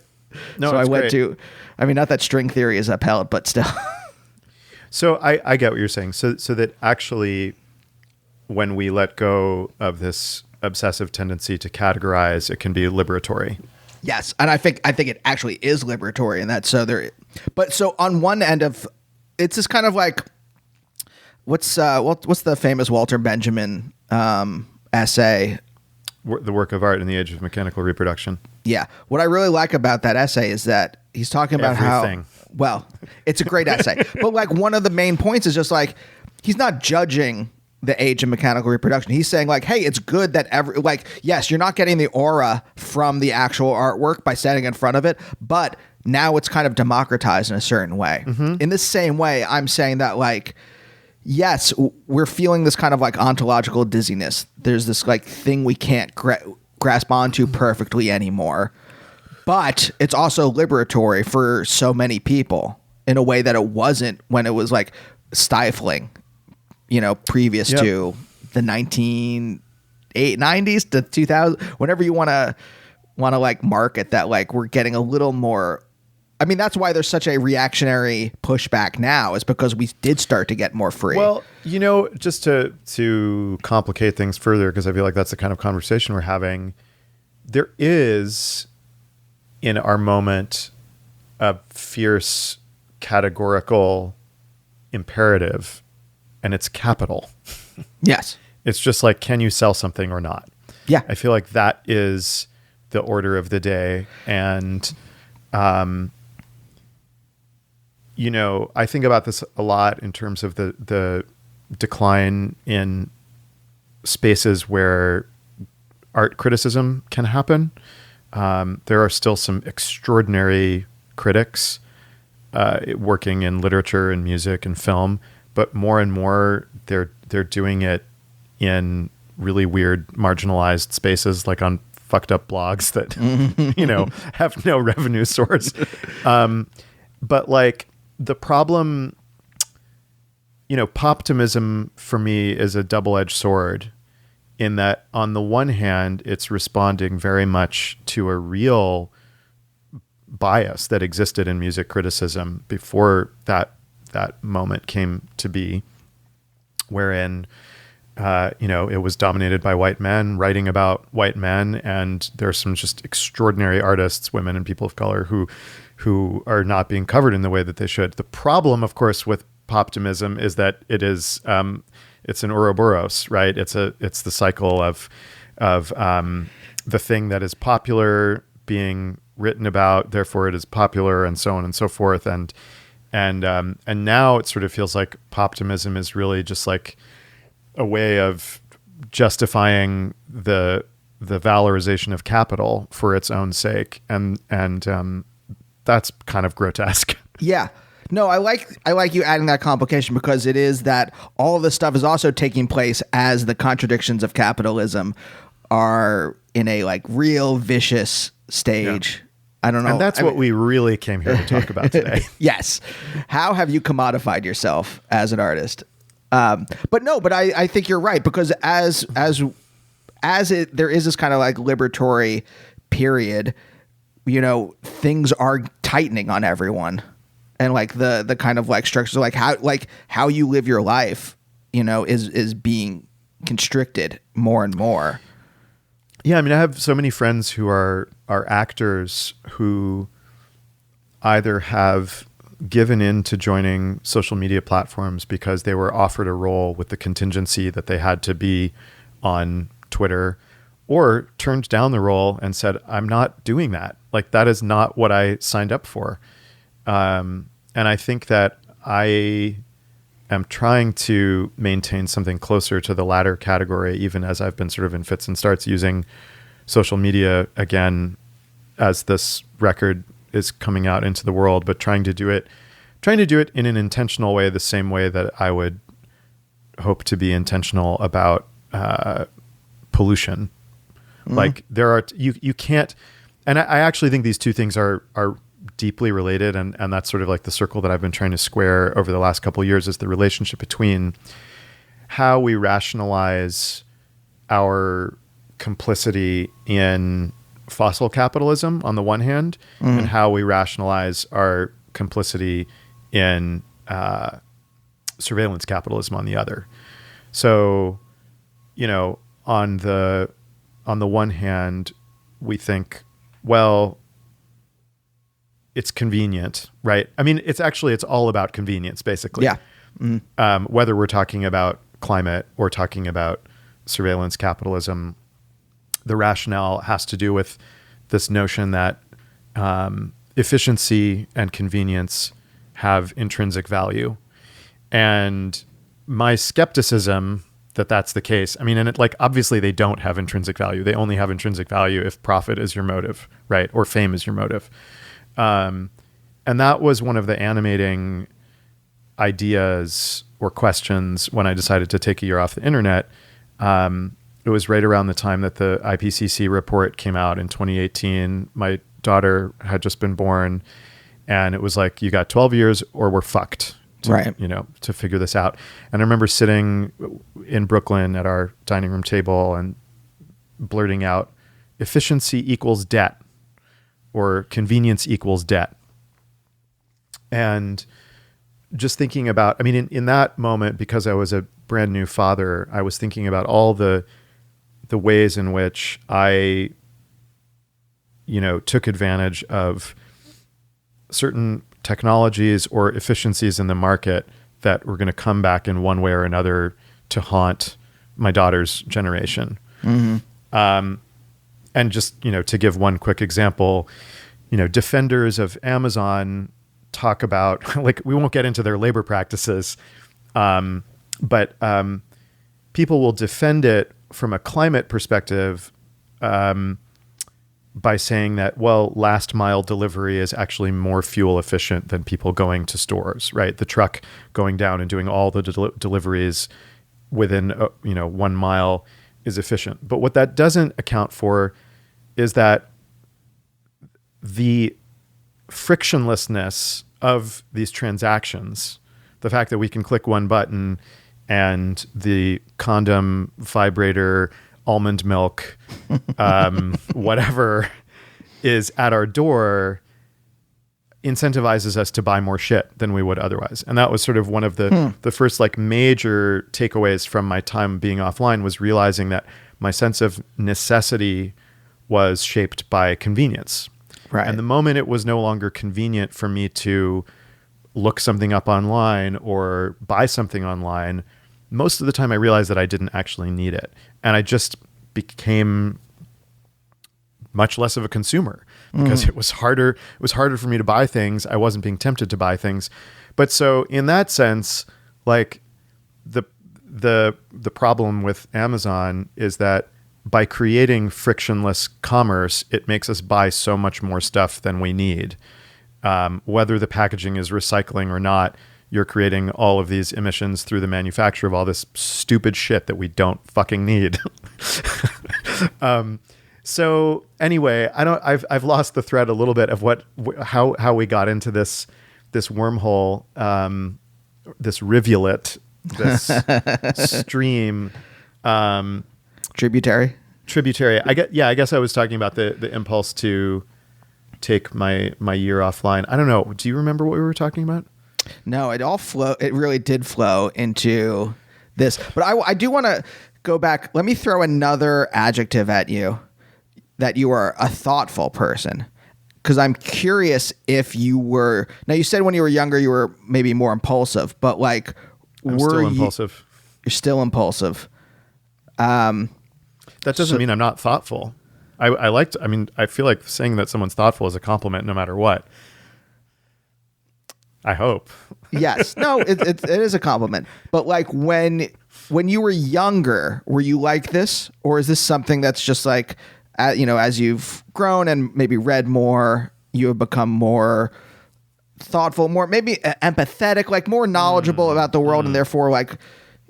Speaker 2: No,
Speaker 1: so I went
Speaker 2: great.
Speaker 1: to, not that string theory is upheld, but still.
Speaker 2: So I get what you're saying. So that actually, when we let go of this obsessive tendency to categorize, it can be liberatory.
Speaker 1: Yes, and I think it actually is liberatory in that. So on one end of, it's just kind of what's the famous Walter Benjamin essay,
Speaker 2: The Work of Art in the Age of Mechanical Reproduction.
Speaker 1: Yeah. What I really like about that essay is that he's talking about
Speaker 2: everything.
Speaker 1: It's a great essay. But one of the main points is just he's not judging the age of mechanical reproduction. He's saying hey, it's good that yes, you're not getting the aura from the actual artwork by standing in front of it, but now it's kind of democratized in a certain way. In the same way, I'm saying that yes, we're feeling this kind of ontological dizziness. There's this thing we can't grasp onto perfectly anymore, but it's also liberatory for so many people. in a way that it wasn't when it was like stifling, previous to the 90s to 2000, whenever you want to like market that, like we're getting a little more. I mean, that's why there's such a reactionary pushback now, is because we did start to get more free.
Speaker 2: Well, just to complicate things further, because I feel like that's the kind of conversation we're having, there is in our moment a fierce categorical imperative, and it's capital.
Speaker 1: Yes.
Speaker 2: It's just like, can you sell something or not?
Speaker 1: Yeah.
Speaker 2: I feel like that is the order of the day. And, I think about this a lot in terms of the decline in spaces where art criticism can happen. There are still some extraordinary critics working in literature and music and film, but more and more they're doing it in really weird, marginalized spaces, like on fucked up blogs that have no revenue source. But like the problem, poptimism for me is a double-edged sword, in that on the one hand, it's responding very much to a real bias that existed in music criticism before that moment came to be, wherein it was dominated by white men writing about white men, and there's some just extraordinary artists, women and people of color, who are not being covered in the way that they should. The problem, of course, with poptimism is that it is it's an Ouroboros, right? It's the cycle of the thing that is popular being written about, therefore it is popular, and so on and so forth. And now it sort of feels like poptimism is really just like a way of justifying the valorization of capital for its own sake, and that's kind of grotesque.
Speaker 1: Yeah. No, I like you adding that complication, because it is that all of this stuff is also taking place as the contradictions of capitalism are in a like real vicious stage. Yeah. I don't know.
Speaker 2: And that's what we really came here to talk about today.
Speaker 1: Yes. How have you commodified yourself as an artist? But I think you're right, because as there is this kind of like liberatory period, things are tightening on everyone. And like the kind of like structures, like how you live your life, is being constricted more and more.
Speaker 2: Yeah, I mean, I have so many friends who are actors who either have given in to joining social media platforms because they were offered a role with the contingency that they had to be on Twitter, or turned down the role and said, I'm not doing that. Like, that is not what I signed up for. And I think that I am trying to maintain something closer to the latter category, even as I've been sort of in fits and starts using social media again as this record is coming out into the world, but trying to do it in an intentional way, the same way that I would hope to be intentional about pollution. Mm-hmm. Like there are, you can't, and I actually think these two things are deeply related, and that's sort of like the circle that I've been trying to square over the last couple of years, is the relationship between how we rationalize our complicity in fossil capitalism on the one hand, mm-hmm. and how we rationalize our complicity in surveillance capitalism on the other. So, on the one hand, we think, well, it's convenient, right? I mean, it's all about convenience, basically.
Speaker 1: Yeah. Mm-hmm.
Speaker 2: Whether we're talking about climate or talking about surveillance capitalism, the rationale has to do with this notion that efficiency and convenience have intrinsic value. And my skepticism that that's the case, I mean, and obviously they don't have intrinsic value. They only have intrinsic value if profit is your motive, right? Or fame is your motive. And that was one of the animating ideas or questions when I decided to take a year off the internet. It was right around the time that the IPCC report came out in 2018. My daughter had just been born, And it was like, you got 12 years or we're fucked.
Speaker 1: Right.
Speaker 2: To figure this out. And I remember sitting in Brooklyn at our dining room table and blurting out, efficiency equals debt, or convenience equals debt. And just thinking about, I mean, in that moment, because I was a brand new father, I was thinking about all the ways in which I, took advantage of certain technologies or efficiencies in the market that were going to come back in one way or another to haunt my daughter's generation.
Speaker 1: Mm-hmm.
Speaker 2: And just, to give one quick example, defenders of Amazon talk about, like, we won't get into their labor practices, but people will defend it from a climate perspective, by saying that, well, last mile delivery is actually more fuel efficient than people going to stores, right? The truck going down and doing all the deliveries within, 1 mile is efficient. But what that doesn't account for is that the frictionlessness of these transactions, the fact that we can click one button and the condom, vibrator, almond milk, whatever is at our door, incentivizes us to buy more shit than we would otherwise. And that was sort of one of the first like major takeaways from my time being offline, was realizing that my sense of necessity was shaped by convenience.
Speaker 1: Right.
Speaker 2: And the moment it was no longer convenient for me to look something up online or buy something online, most of the time I realized that I didn't actually need it. And I just became much less of a consumer because it was harder. It was harder for me to buy things. I wasn't being tempted to buy things. But so in that sense, like the problem with Amazon is that by creating frictionless commerce, it makes us buy so much more stuff than we need. Whether the packaging is recycling or not, you're creating all of these emissions through the manufacture of all this stupid shit that we don't fucking need. So anyway, I've lost the thread a little bit of how we got into this wormhole, this rivulet, this stream,
Speaker 1: Tributary.
Speaker 2: I guess I was talking about the impulse to take my year offline. I don't know. Do you remember what we were talking about?
Speaker 1: No, it really did flow into this. But I do want to go back. Let me throw another adjective at you, that you are a thoughtful person. Because I'm curious if you were... Now, you said when you were younger, you were maybe more impulsive. But like,
Speaker 2: I'm still impulsive.
Speaker 1: You're still impulsive.
Speaker 2: That doesn't mean I'm not thoughtful. I feel like saying that someone's thoughtful is a compliment no matter what. I hope. Yes. No,
Speaker 1: it is a compliment. But like when you were younger, were you like this? Or is this something that's just like, as you've grown and maybe read more, you have become more thoughtful, more maybe empathetic, like more knowledgeable about the world, and therefore like,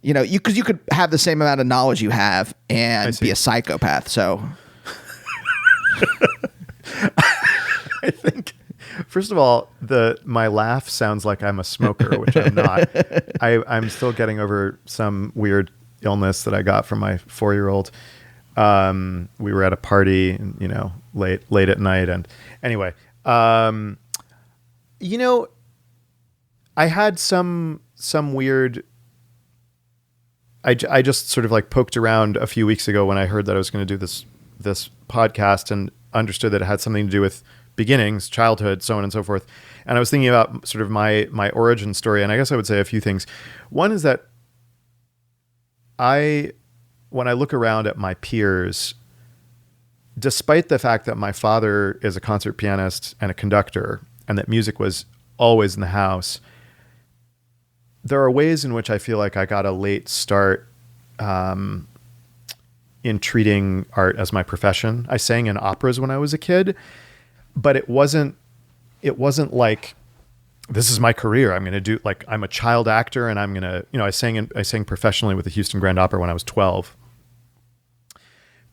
Speaker 1: because you could have the same amount of knowledge you have and be a psychopath. So
Speaker 2: I think, first of all, my laugh sounds like I'm a smoker, which I'm not. I'm still getting over some weird illness that I got from my 4-year-old. We were at a party, late at night, and anyway, I had some weird. I just sort of like poked around a few weeks ago when I heard that I was going to do this podcast, and understood that it had something to do with beginnings, childhood, so on and so forth. And I was thinking about sort of my origin story, and I guess I would say a few things. One is that when I look around at my peers, despite the fact that my father is a concert pianist and a conductor, and that music was always in the house, there are ways in which I feel like I got a late start in treating art as my profession. I sang in operas when I was a kid, but it wasn't like, this is my career. I'm going to do, like, I'm a child actor, and I'm going to, I sang professionally with the Houston Grand Opera when I was 12.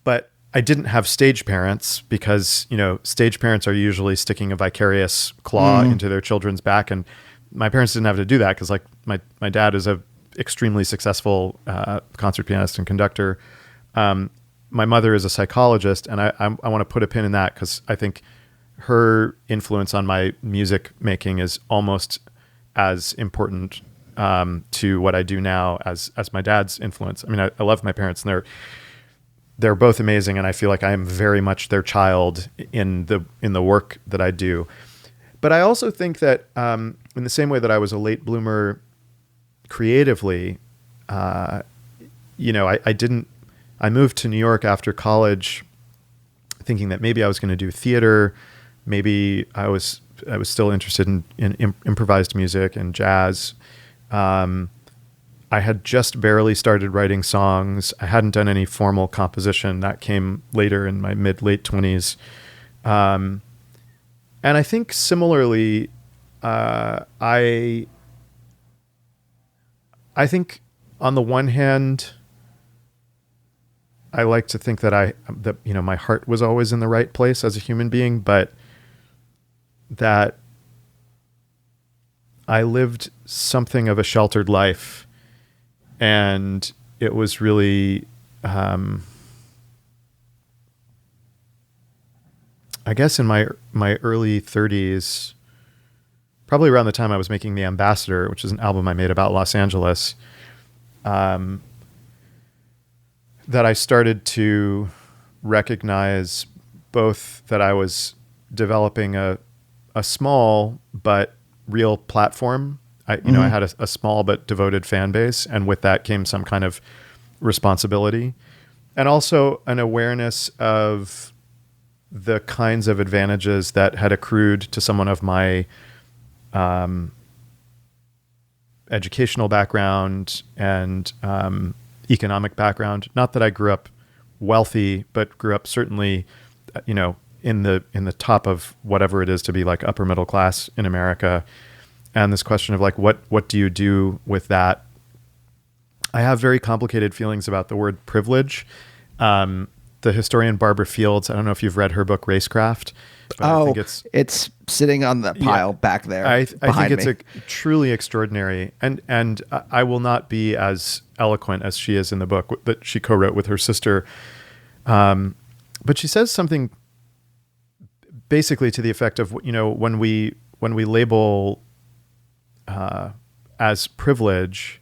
Speaker 2: But I didn't have stage parents because, stage parents are usually sticking a vicarious claw into their children's back. And my parents didn't have to do that because like my dad is a extremely successful concert pianist and conductor. My mother is a psychologist, and I want to put a pin in that because I think her influence on my music making is almost as important to what I do now as my dad's influence. I mean, I love my parents, and they're both amazing, and I feel like I am very much their child in the work that I do. But I also think that in the same way that I was a late bloomer creatively, I moved to New York after college thinking that maybe I was going to do theater. Maybe I was still interested in improvised music and jazz. I had just barely started writing songs. I hadn't done any formal composition. That came later in my late 20s. And I think similarly, I think on the one hand, I like to think that my heart was always in the right place as a human being, but that I lived something of a sheltered life. And it was really, I guess in my early 30s, probably around the time I was making The Ambassador, which is an album I made about Los Angeles, that I started to recognize both that I was developing a small but real platform. I had a small but devoted fan base, and with that came some kind of responsibility, and also an awareness of the kinds of advantages that had accrued to someone of my educational background and economic background. Not that I grew up wealthy, but grew up certainly, in the top of whatever it is to be like upper middle class in America. And this question of like, what do you do with that? I have very complicated feelings about the word privilege. The historian Barbara Fields, I don't know if you've read her book Racecraft. But I think
Speaker 1: it's sitting on the pile back there.
Speaker 2: I think it's a truly extraordinary, and I will not be as eloquent as she is in the book that she co-wrote with her sister. But she says something basically to the effect of, when we label as privilege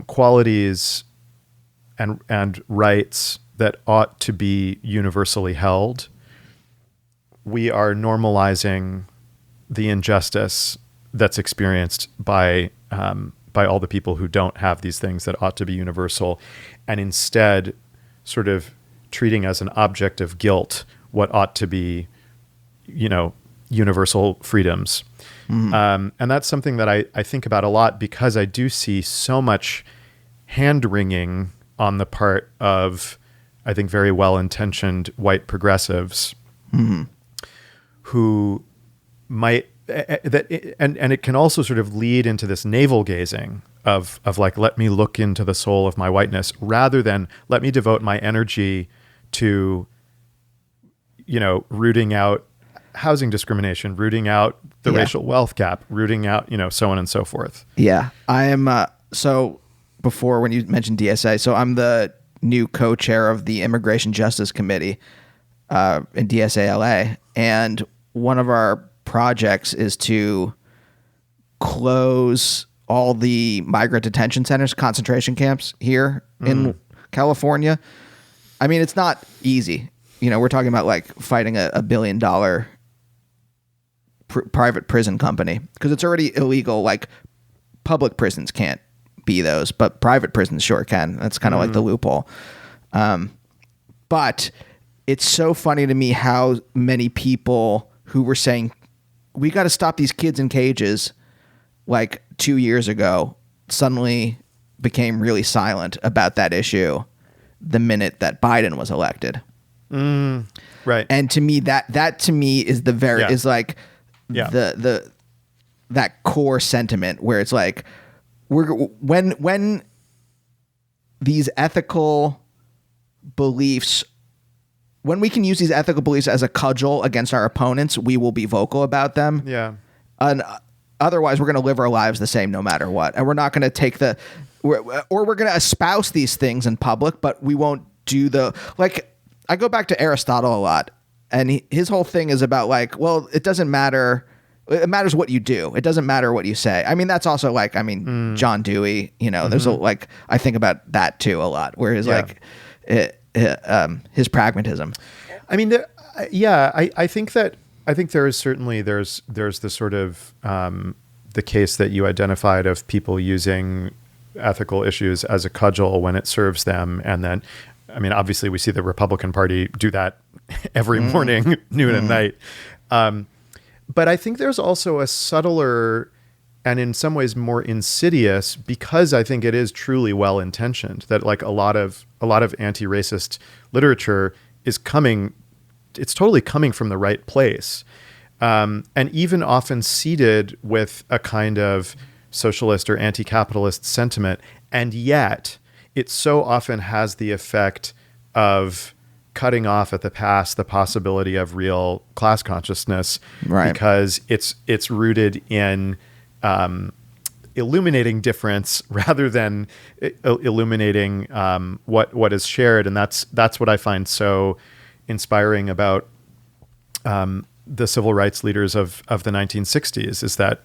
Speaker 2: qualities and rights that ought to be universally held, we are normalizing the injustice that's experienced by all the people who don't have these things that ought to be universal, and instead sort of treating as an object of guilt what ought to be, universal freedoms. Mm-hmm. And that's something that I think about a lot, because I do see so much hand-wringing on the part of, I think, very well-intentioned white progressives who might, and it can also sort of lead into this navel gazing of like, let me look into the soul of my whiteness, rather than let me devote my energy to, rooting out housing discrimination, rooting out the racial wealth gap, rooting out, so on and so forth.
Speaker 1: Yeah. I am, so before when you mentioned DSA, so I'm the new co-chair of the Immigration Justice Committee in DSA LA. And one of our projects is to close all the migrant detention centers, concentration camps here in California. I mean, it's not easy. We're talking about like fighting a $1 billion private prison company, because it's already illegal. Like, public prisons can't be those, but private prisons sure can. That's kind of like the loophole. But it's so funny to me how many people who were saying, we got to stop these kids in cages like 2 years ago, suddenly became really silent about that issue the minute that Biden was elected.
Speaker 2: Right.
Speaker 1: And to me, that to me is the very, is like the that core sentiment where it's like, when these ethical beliefs, when we can use these ethical beliefs as a cudgel against our opponents, we will be vocal about them.
Speaker 2: Yeah.
Speaker 1: And otherwise, we're going to live our lives the same no matter what. And we're not going to take we're going to espouse these things in public, but we won't do I go back to Aristotle a lot, and his whole thing is about like, well, it doesn't matter. It matters what you do. It doesn't matter what you say. I mean, that's also like, John Dewey, there's I think about that too a lot, where his his pragmatism.
Speaker 2: I mean, I think there is certainly, there's the sort of, the case that you identified of people using ethical issues as a cudgel when it serves them. And then, I mean, obviously we see the Republican Party do that every morning, noon and night. But I think there's also a subtler and in some ways more insidious, because I think it is truly well-intentioned, that like a lot of anti-racist literature is it's totally coming from the right place. And even often seeded with a kind of socialist or anti-capitalist sentiment. And yet it so often has the effect of cutting off at the pass the possibility of real class consciousness,
Speaker 1: right?
Speaker 2: Because it's rooted in illuminating difference rather than illuminating what is shared. And that's what I find so inspiring about the civil rights leaders of the 1960s, is that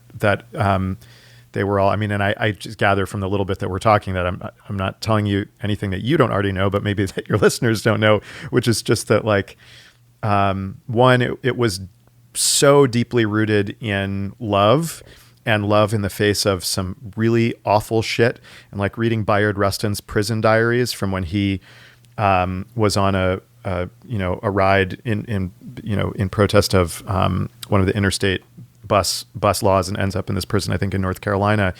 Speaker 2: they were all, I mean, and I just gather from the little bit that we're talking that I'm not telling you anything that you don't already know, but maybe that your listeners don't know, which is just that like, one, it was so deeply rooted in love, and love in the face of some really awful shit. And like reading Bayard Rustin's prison diaries from when he was on a ride in protest of one of the interstate bus laws, and ends up in this prison, I think in North Carolina.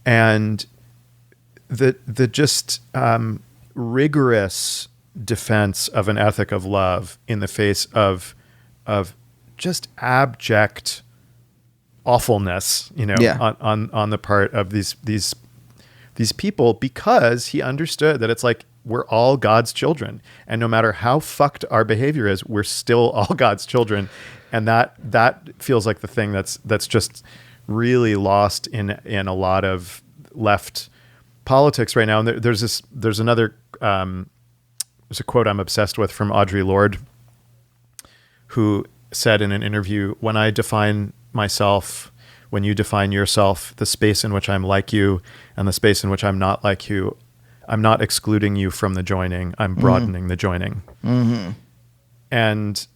Speaker 2: And the just rigorous defense of an ethic of love in the face of just abject awfulness, on the part of these people, because he understood that it's like, we're all God's children, and no matter how fucked our behavior is, we're still all God's children. And that feels like the thing that's just really lost in a lot of left politics right now. And there's a quote I'm obsessed with from Audre Lorde, who said in an interview, "When I define myself, when you define yourself, the space in which I'm like you and the space in which I'm not like you, I'm not excluding you from the joining, I'm broadening the joining."
Speaker 1: Mm-hmm.
Speaker 2: And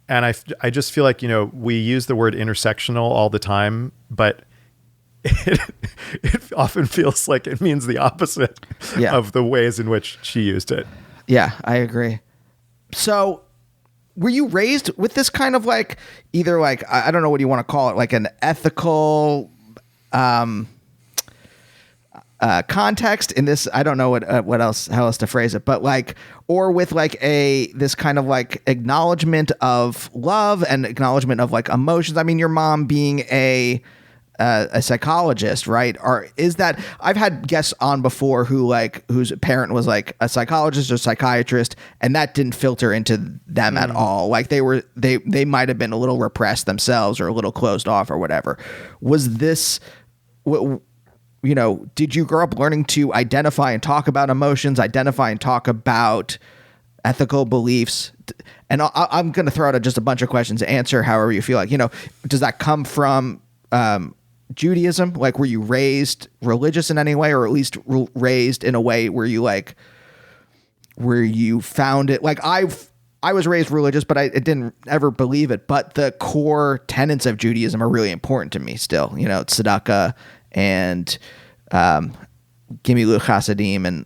Speaker 2: I just feel like, we use the word intersectional all the time, but it often feels like it means the opposite of the ways in which she used it.
Speaker 1: Yeah, I agree. So were you raised with this kind of like, either like, I don't know what you want to call it, like an ethical context in this? I don't know how else to phrase it, but like, or with like this kind of like acknowledgement of love and acknowledgement of like emotions. I mean, your mom being a psychologist, right? Or is that, I've had guests on before whose parent was like a psychologist or psychiatrist, and that didn't filter into them at all. Like they might have been a little repressed themselves or a little closed off or whatever. Was this, did you grow up learning to identify and talk about emotions, identify and talk about ethical beliefs? And I'm going to throw out just a bunch of questions, answer however you feel like, does that come from Judaism? Like, were you raised religious in any way, or at least raised in a way where you found it? Like I was raised religious, but I didn't ever believe it. But the core tenets of Judaism are really important to me still. Tzedakah and Gimilu Chasadim, and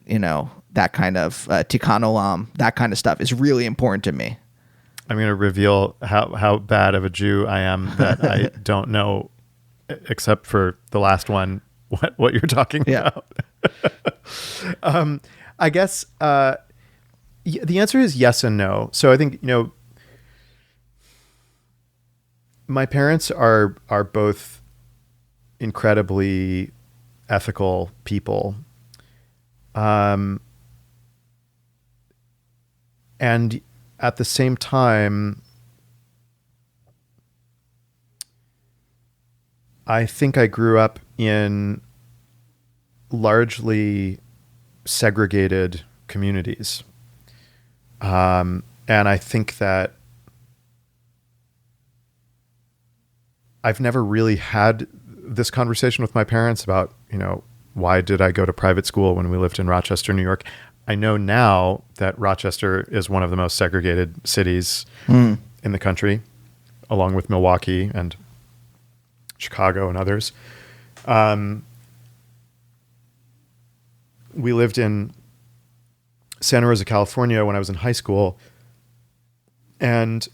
Speaker 1: that kind of Tikkun Olam, that kind of stuff is really important to me.
Speaker 2: I'm going to reveal how bad of a Jew I am, that I don't know, except for the last one, what you're talking about. I guess the answer is yes and no. So I think, my parents are both incredibly ethical people. And at the same time, I think I grew up in largely segregated communities. And I think that I've never really had this conversation with my parents about, why did I go to private school when we lived in Rochester, New York? I know now that Rochester is one of the most segregated cities in the country, along with Milwaukee and Chicago and others. We lived in Santa Rosa, California when I was in high school. And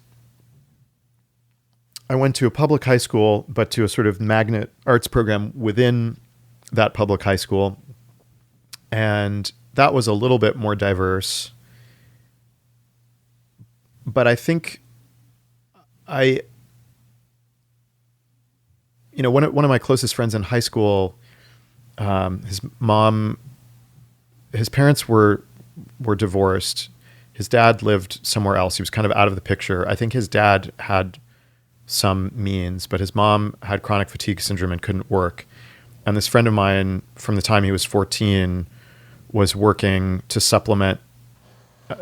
Speaker 2: I went to a public high school, but to a sort of magnet arts program within that public high school. And that was a little bit more diverse. But I think one of my closest friends in high school, his parents were divorced. His dad lived somewhere else. He was kind of out of the picture. I think his dad had some means, but his mom had chronic fatigue syndrome and couldn't work. And this friend of mine, from the time he was 14, was working to supplement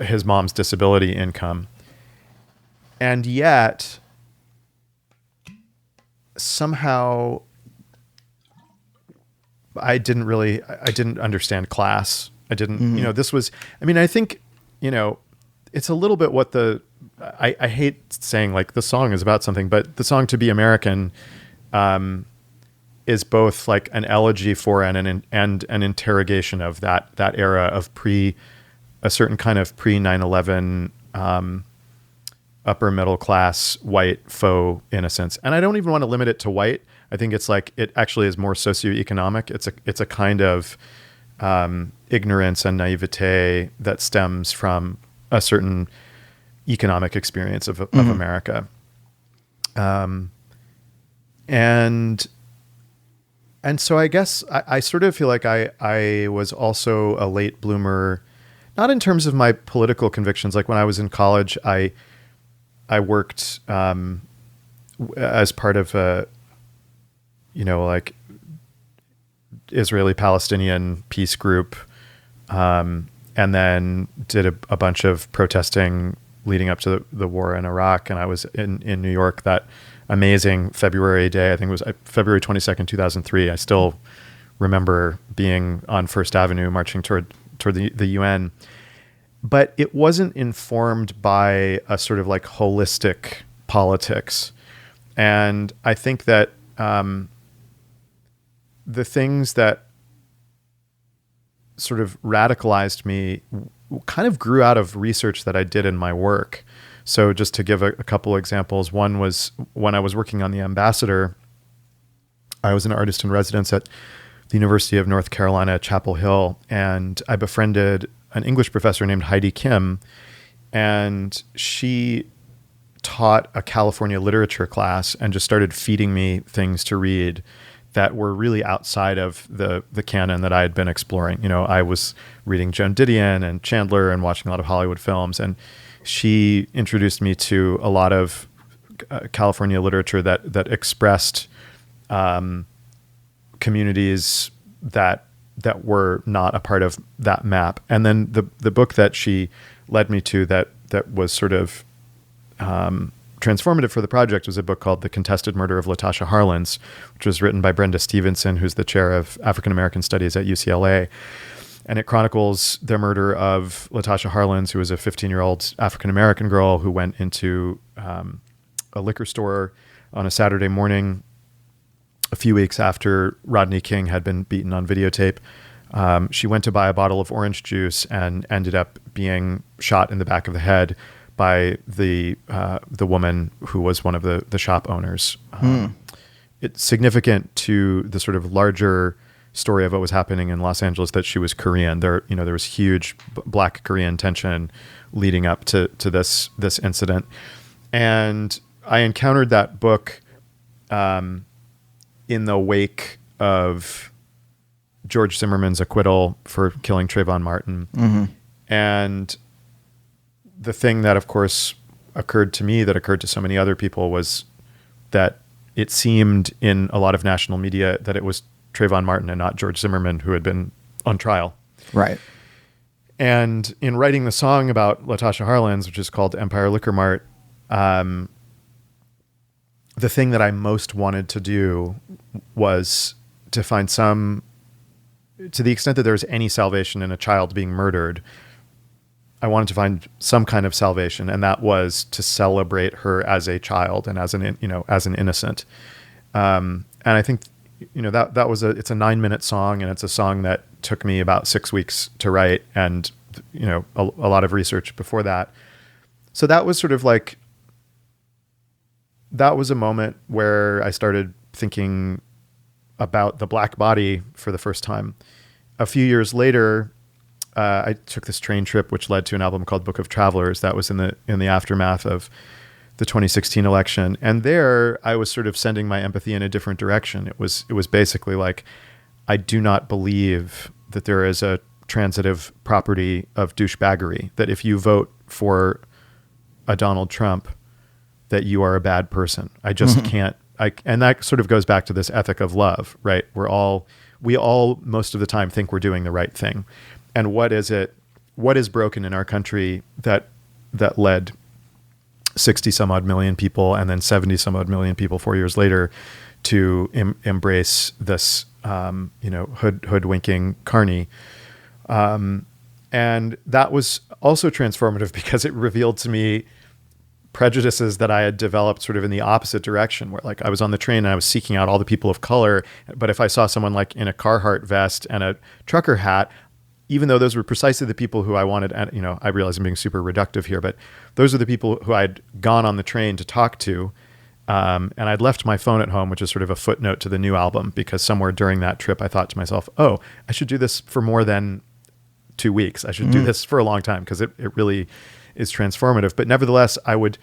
Speaker 2: his mom's disability income. And yet, somehow, I didn't understand class. I didn't, I think, it's a little bit what I hate saying like the song is about something, but the song "To Be American" is both like an elegy for and an interrogation of that era of a certain kind of pre 9/11 upper middle class white faux innocence. And I don't even want to limit it to white. I think it's like it actually is more socioeconomic. It's a kind of ignorance and naivete that stems from a certain economic experience of America. And so I guess I sort of feel like I was also a late bloomer, not in terms of my political convictions. Like when I was in college, I worked as part of a, like Israeli-Palestinian peace group, and then did a bunch of protesting leading up to the war in Iraq. And I was in New York that amazing February day. I think it was February 22nd, 2003. I still remember being on First Avenue marching toward the UN. But it wasn't informed by a sort of like holistic politics. And I think that the things that sort of radicalized me kind of grew out of research that I did in my work. So just to give a couple examples, one was when I was working on The Ambassador, I was an artist in residence at the University of North Carolina, Chapel Hill, and I befriended an English professor named Heidi Kim, and she taught a California literature class and just started feeding me things to read that were really outside of the canon that I had been exploring. I was reading Joan Didion and Chandler and watching a lot of Hollywood films, and she introduced me to a lot of California literature that expressed communities that were not a part of that map. And then the book that she led me to that was sort of transformative for the project was a book called The Contested Murder of Latasha Harlins, which was written by Brenda Stevenson, who's the chair of African American Studies at UCLA. And it chronicles the murder of Latasha Harlins, who was a 15-year-old African American girl who went into a liquor store on a Saturday morning a few weeks after Rodney King had been beaten on videotape. She went to buy a bottle of orange juice and ended up being shot in the back of the head by the woman who was one of the shop owners. It's significant to the sort of larger story of what was happening in Los Angeles that she was Korean. There was huge Black Korean tension leading up to this incident, and I encountered that book in the wake of George Zimmerman's acquittal for killing Trayvon Martin, and the thing that, of course, occurred to me that occurred to so many other people was that it seemed in a lot of national media that it was Trayvon Martin and not George Zimmerman who had been on trial.
Speaker 1: Right.
Speaker 2: And in writing the song about Latasha Harlins, which is called Empire Liquor Mart, the thing that I most wanted to do was to find some, to the extent that there's any salvation in a child being murdered, I wanted to find some kind of salvation, and that was to celebrate her as a child and as an innocent. And I think, that was it's a 9-minute song, and it's a song that took me about 6 weeks to write, and a lot of research before that. So that was sort of like, that was a moment where I started thinking about the black body for the first time. A few years later, I took this train trip, which led to an album called Book of Travelers. That was in the aftermath of the 2016 election. And there I was sort of sending my empathy in a different direction. It was basically like, I do not believe that there is a transitive property of douchebaggery, that if you vote for a Donald Trump, that you are a bad person. I just can't. And that sort of goes back to this ethic of love, right? We all most of the time think we're doing the right thing. And what is broken in our country that led 60 some odd million people and then 70 some odd million people 4 years later to embrace this, hoodwinking carny. And that was also transformative because it revealed to me prejudices that I had developed sort of in the opposite direction, where like I was on the train and I was seeking out all the people of color. But if I saw someone like in a Carhartt vest and a trucker hat, even though those were precisely the people who I wanted, and I realize I'm being super reductive here, but those are the people who I'd gone on the train to talk to. And I'd left my phone at home, which is sort of a footnote to the new album, because somewhere during that trip, I thought to myself, oh, I should do this for more than 2 weeks. I should do this for a long time, because it really is transformative. But nevertheless, I would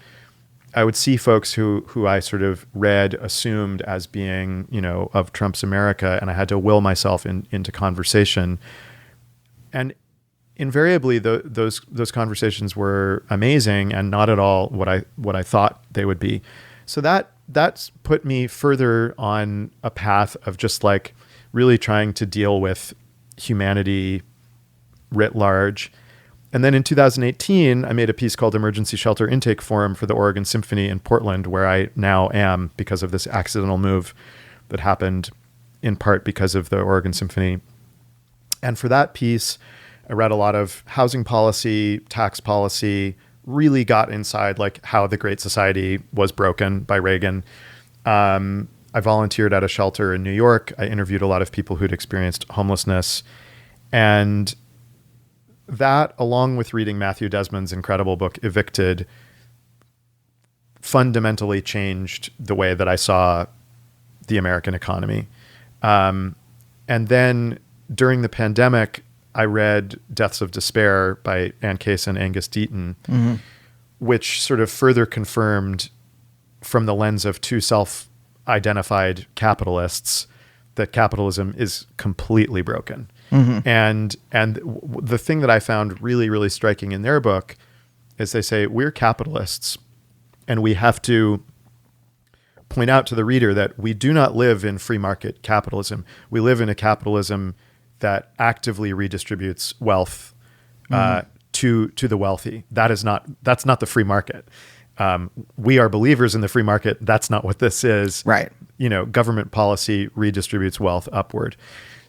Speaker 2: see folks who I sort of assumed as being, of Trump's America, and I had to will myself into conversation. And invariably, those conversations were amazing and not at all what I thought they would be. So that's put me further on a path of just like really trying to deal with humanity writ large. And then in 2018, I made a piece called Emergency Shelter Intake Forum for the Oregon Symphony in Portland, where I now am because of this accidental move that happened in part because of the Oregon Symphony. And for that piece, I read a lot of housing policy, tax policy, really got inside like how the Great Society was broken by Reagan. I volunteered at a shelter in New York. I interviewed a lot of people who'd experienced homelessness. And that, along with reading Matthew Desmond's incredible book, Evicted, fundamentally changed the way that I saw the American economy. And then during the pandemic, I read Deaths of Despair by Anne Case and Angus Deaton, which sort of further confirmed from the lens of two self-identified capitalists that capitalism is completely broken. And the thing that I found really, really striking in their book is they say, we're capitalists, and we have to point out to the reader that we do not live in free market capitalism. We live in a capitalism that actively redistributes wealth to the wealthy. That's not the free market. We are believers in the free market. That's not what this is.
Speaker 1: Right.
Speaker 2: Government policy redistributes wealth upward.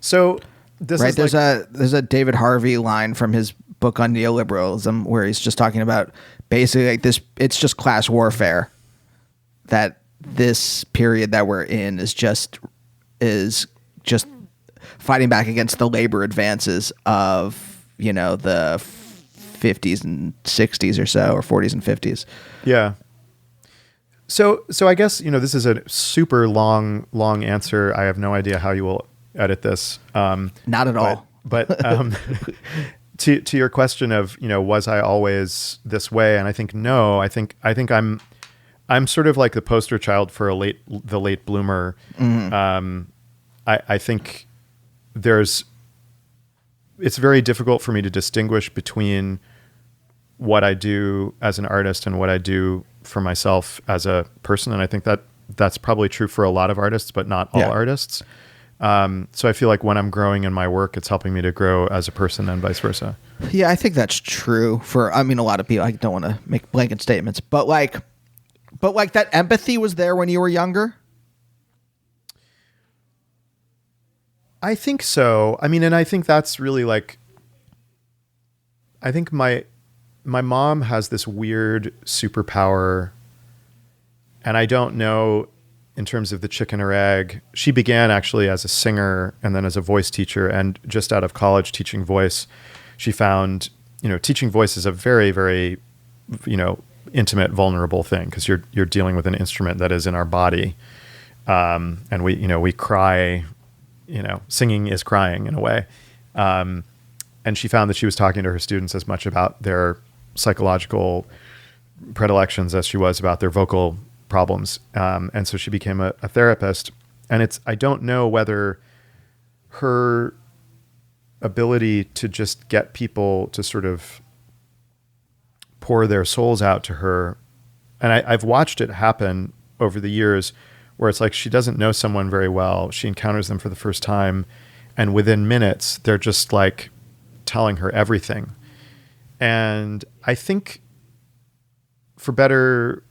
Speaker 2: So this is
Speaker 1: there's a David Harvey line from his book on neoliberalism where he's just talking about basically like this. It's just class warfare. That this period that we're in is just fighting back against the labor advances of the 50s and 60s or so, or 40s and 50s.
Speaker 2: Yeah. So I guess, this is a super long answer. I have no idea how you will edit this.
Speaker 1: Not at all.
Speaker 2: But to your question of, was I always this way? And I think, no, I think I'm sort of like the poster child for the late bloomer. I think it's very difficult for me to distinguish between what I do as an artist and what I do for myself as a person. And I think that that's probably true for a lot of artists, but not all artists. So I feel like when I'm growing in my work, it's helping me to grow as a person and vice versa.
Speaker 1: Yeah, I think that's true for, I mean, a lot of people. I don't want to make blanket statements, but like that empathy was there when you were younger?
Speaker 2: I think so. I mean, and I think that's really like, I think my mom has this weird superpower, and I don't know in terms of the chicken or egg. She began actually as a singer and then as a voice teacher, and just out of college teaching voice, she found, teaching voice is a very, very, intimate, vulnerable thing, because you're dealing with an instrument that is in our body. And we cry, singing is crying in a way. And she found that she was talking to her students as much about their psychological predilections as she was about their vocal problems. And so she became a therapist. And I don't know whether her ability to just get people to sort of pour their souls out to her. And I've watched it happen over the years, where it's like she doesn't know someone very well. She encounters them for the first time, and within minutes, they're just like telling her everything. And I think, for better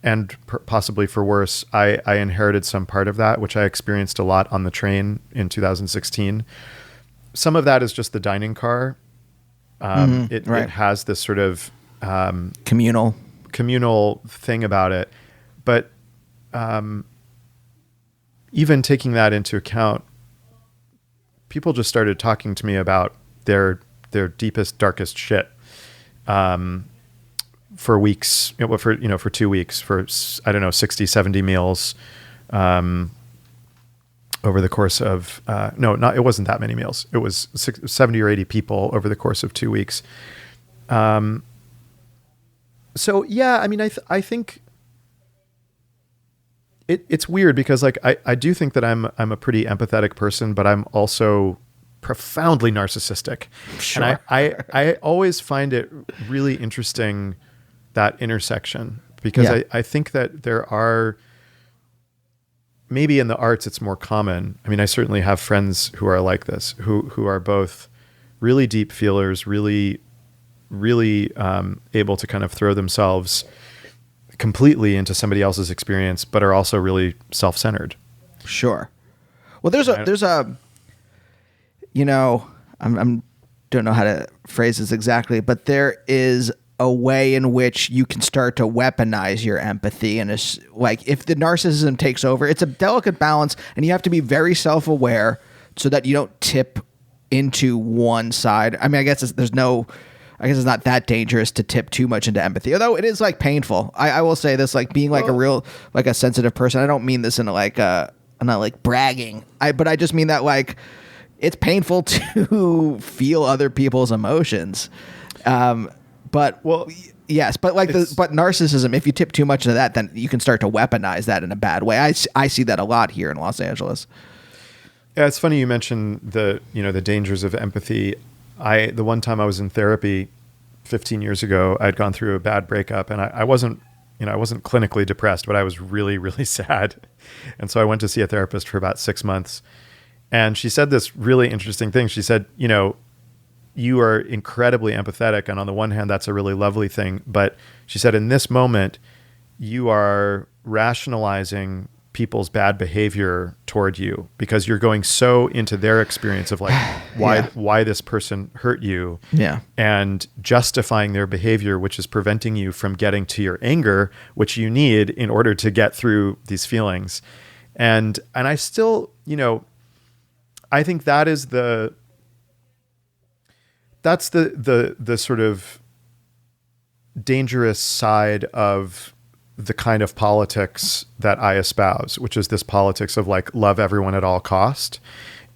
Speaker 2: and possibly for worse, I inherited some part of that, which I experienced a lot on the train in 2016. Some of that is just the dining car. It has this sort of
Speaker 1: communal
Speaker 2: thing about it. But even taking that into account, people just started talking to me about their deepest, darkest shit for weeks, for 2 weeks, for, I don't know, 60, 70 meals over the course of, it wasn't that many meals. It was 70 or 80 people over the course of 2 weeks. So yeah, I mean, I think it's weird, because like, I do think that I'm a pretty empathetic person, but I'm also profoundly narcissistic.
Speaker 1: Sure.
Speaker 2: And I always find it really interesting, that intersection, because I think that there are, maybe in the arts it's more common. I mean, I certainly have friends who are like this, who are both really deep feelers, really, really able to kind of throw themselves completely into somebody else's experience, but are also really self-centered.
Speaker 1: Sure. Well, there's a, I'm don't know how to phrase this exactly, but there is a way in which you can start to weaponize your empathy. And it's like, if the narcissism takes over, it's a delicate balance, and you have to be very self-aware so that you don't tip into one side. I mean, I guess it's not that dangerous to tip too much into empathy, although it is like painful. I will say this, like being like a sensitive person. I don't mean this in like I'm not like bragging. But I just mean that like it's painful to feel other people's emotions. But yes, but like but narcissism, if you tip too much into that, then you can start to weaponize that in a bad way. I see that a lot here in Los Angeles.
Speaker 2: Yeah, it's funny you mentioned the dangers of empathy. The one time I was in therapy 15 years ago, I'd gone through a bad breakup, and I wasn't clinically depressed, but I was really, really sad. And so I went to see a therapist for about 6 months, and she said this really interesting thing. She said, you are incredibly empathetic, and on the one hand, that's a really lovely thing. But she said, in this moment, you are rationalizing people's bad behavior toward you, because you're going so into their experience of like why this person hurt you, and justifying their behavior, which is preventing you from getting to your anger, which you need in order to get through these feelings. And I still, I think that is that's the sort of dangerous side of the kind of politics that I espouse, which is this politics of like love everyone at all cost.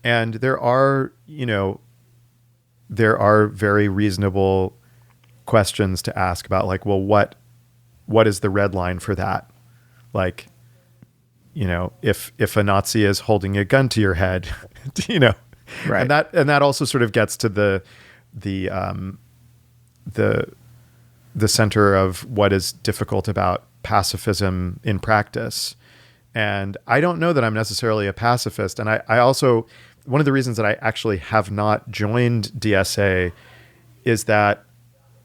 Speaker 2: And there are very reasonable questions to ask about like, well, what is the red line for that? Like, if a Nazi is holding a gun to your head,
Speaker 1: right.
Speaker 2: And that also sort of gets to the the center of what is difficult about pacifism in practice. And I don't know that I'm necessarily a pacifist. And I also, one of the reasons that I actually have not joined DSA is that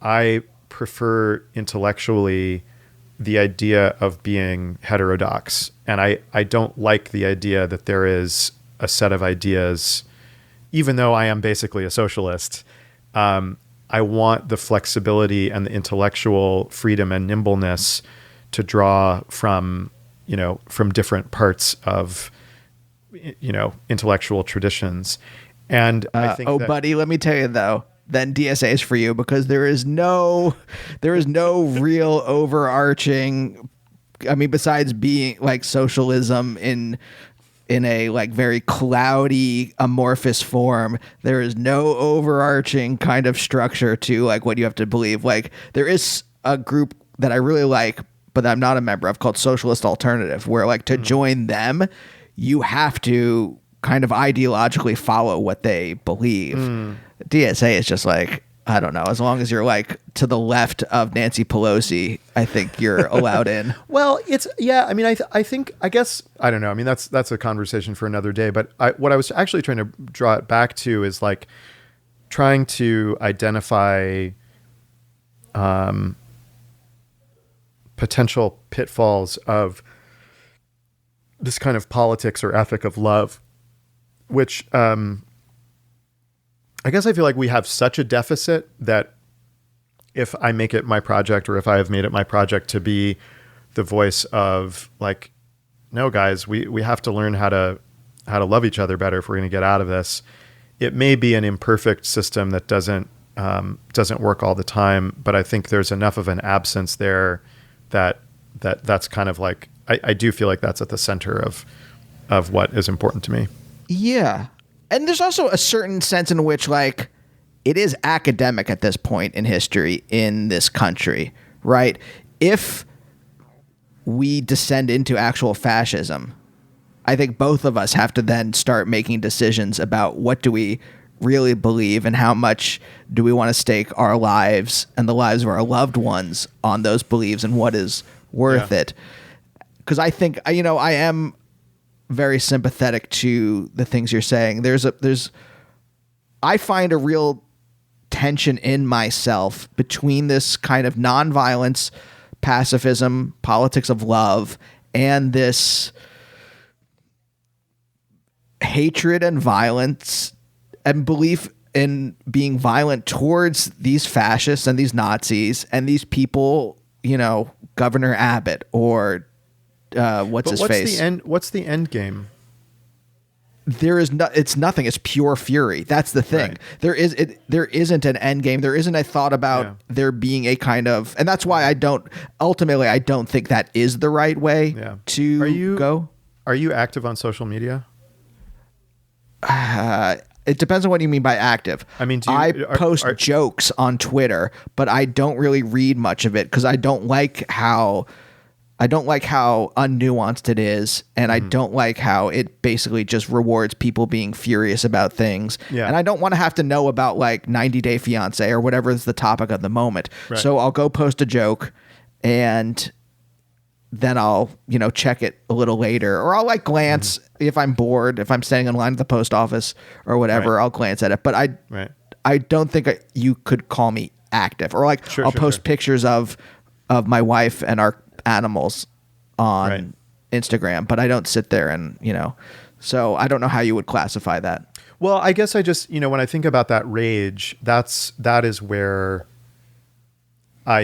Speaker 2: I prefer intellectually the idea of being heterodox. And I don't like the idea that there is a set of ideas, even though I am basically a socialist. I want the flexibility and the intellectual freedom and nimbleness to draw from different parts of, intellectual traditions. And I think
Speaker 1: buddy, let me tell you though, then DSA is for you, because there is no real overarching, I mean, besides being like socialism in a like very cloudy amorphous form, there is no overarching kind of structure to like what you have to believe. Like there is a group that I really like, but I'm not a member of, called Socialist Alternative, where like to join them, you have to kind of ideologically follow what they believe. DSA is just like, I don't know, as long as you're like to the left of Nancy Pelosi, I think you're allowed in.
Speaker 2: Well, I mean, I guess, I don't know. I mean, that's a conversation for another day, but what I was actually trying to draw it back to is like trying to identify, potential pitfalls of this kind of politics or ethic of love, which, I guess I feel like we have such a deficit that if I make it my project, or if I have made it my project to be the voice of like, no guys, we have to learn how to love each other better if we're going to get out of this. It may be an imperfect system that doesn't work all the time, but I think there's enough of an absence there that's kind of like, I do feel like that's at the center of what is important to me.
Speaker 1: Yeah. And there's also a certain sense in which, like, it is academic at this point in history in this country, right? If we descend into actual fascism, I think both of us have to then start making decisions about what do we really believe and how much do we want to stake our lives and the lives of our loved ones on those beliefs and what is worth it. Because I think, I am very sympathetic to the things you're saying. I find a real tension in myself between this kind of nonviolence, pacifism, politics of love, and this hatred and violence and belief in being violent towards these fascists and these Nazis and these people, Governor Abbott or what's
Speaker 2: the end game?
Speaker 1: It's nothing. It's pure fury. That's the thing. Right. There isn't an end game. There isn't a thought about there being a kind of, and that's why I don't think that is the right way to go.
Speaker 2: Are you active on social media?
Speaker 1: It depends on what you mean by active.
Speaker 2: I mean,
Speaker 1: I post jokes on Twitter, but I don't really read much of it because I don't like how unnuanced it is, and I don't like how it basically just rewards people being furious about things. Yeah. And I don't want to have to know about like 90 Day Fiance or whatever is the topic of the moment. Right. So I'll go post a joke and then I'll, check it a little later, or I'll like glance if I'm bored, if I'm standing in line at the post office or whatever, I'll glance at it. But I don't think you could call me active, or like I'll post pictures of my wife and our animals on Instagram, but I don't sit there and, so I don't know how you would classify that.
Speaker 2: Well, I guess I just, when I think about that rage, that is where I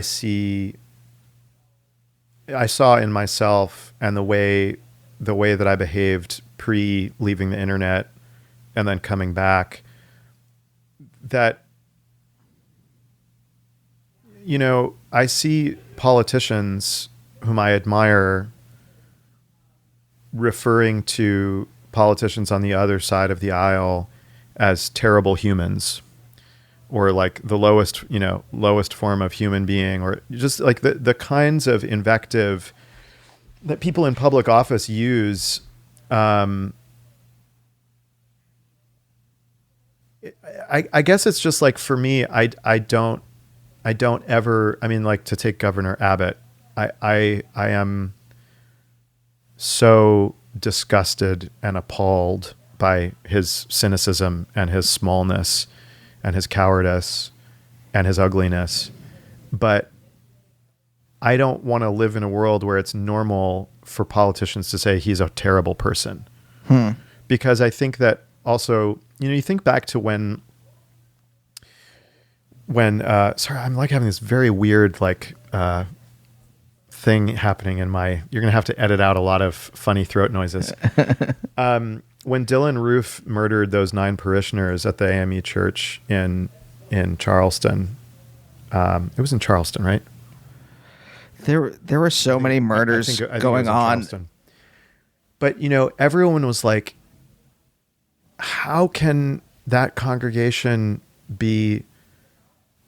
Speaker 2: saw in myself and the way that I behaved pre leaving the internet and then coming back, that, I see politicians whom I admire referring to politicians on the other side of the aisle as terrible humans, or like the lowest form of human being, or just like the kinds of invective that people in public office use. I guess it's just like, for me, I don't I don't ever, I mean, like to take Governor Abbott, I am so disgusted and appalled by his cynicism and his smallness and his cowardice and his ugliness. But I don't want to live in a world where it's normal for politicians to say he's a terrible person. Because I think that also, you know, you think back to when sorry, I'm like having this very weird, like, thing happening in my, you're going to have to edit out a lot of funny throat noises. When Dylan Roof murdered those 9 parishioners at the AME church in Charleston, it was in Charleston, right?
Speaker 1: There were so many murders
Speaker 2: I think
Speaker 1: going
Speaker 2: it was in
Speaker 1: on.
Speaker 2: Charleston. But, you know, everyone was like, how can that congregation be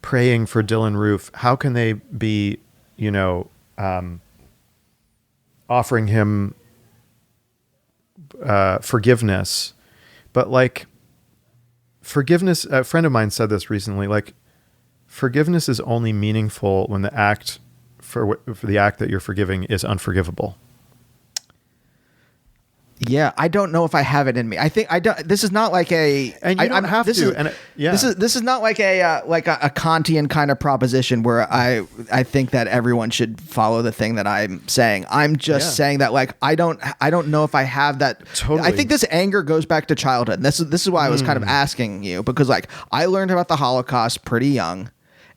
Speaker 2: praying for Dylan Roof? How can they be, you know, offering him forgiveness? But like forgiveness, a friend of mine said this recently, like forgiveness is only meaningful when the act for the act that you're forgiving is unforgivable.
Speaker 1: Yeah, I don't know if I have it in me. I think I don't. This is not like a.
Speaker 2: And you don't have to. And
Speaker 1: this is not like a Kantian kind of proposition where I think that everyone should follow the thing that I'm saying. I'm just saying that like I don't know if I have that.
Speaker 2: Totally.
Speaker 1: I think this anger goes back to childhood. This is why I was kind of asking you, because like I learned about the Holocaust pretty young,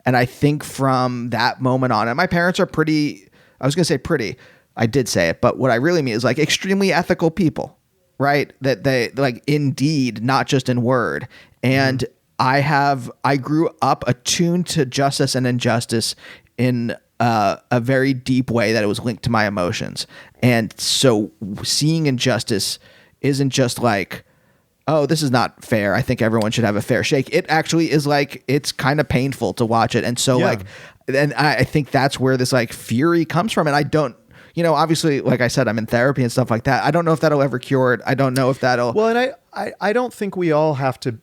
Speaker 1: and I think from that moment on, and my parents are pretty. I was going to say pretty. I did say it, but what I really mean is like extremely ethical people, right? That they like in deed, not just in word. And I grew up attuned to justice and injustice in a very deep way that it was linked to my emotions. And so seeing injustice isn't just like, oh, this is not fair, I think everyone should have a fair shake. It actually is like, it's kind of painful to watch it. And so like, and I think that's where this like fury comes from. And I don't, you know, obviously, like I said, I'm in therapy and stuff like that. I don't know if that'll ever cure it. I don't know if that'll.
Speaker 2: Well, and I don't think we all have to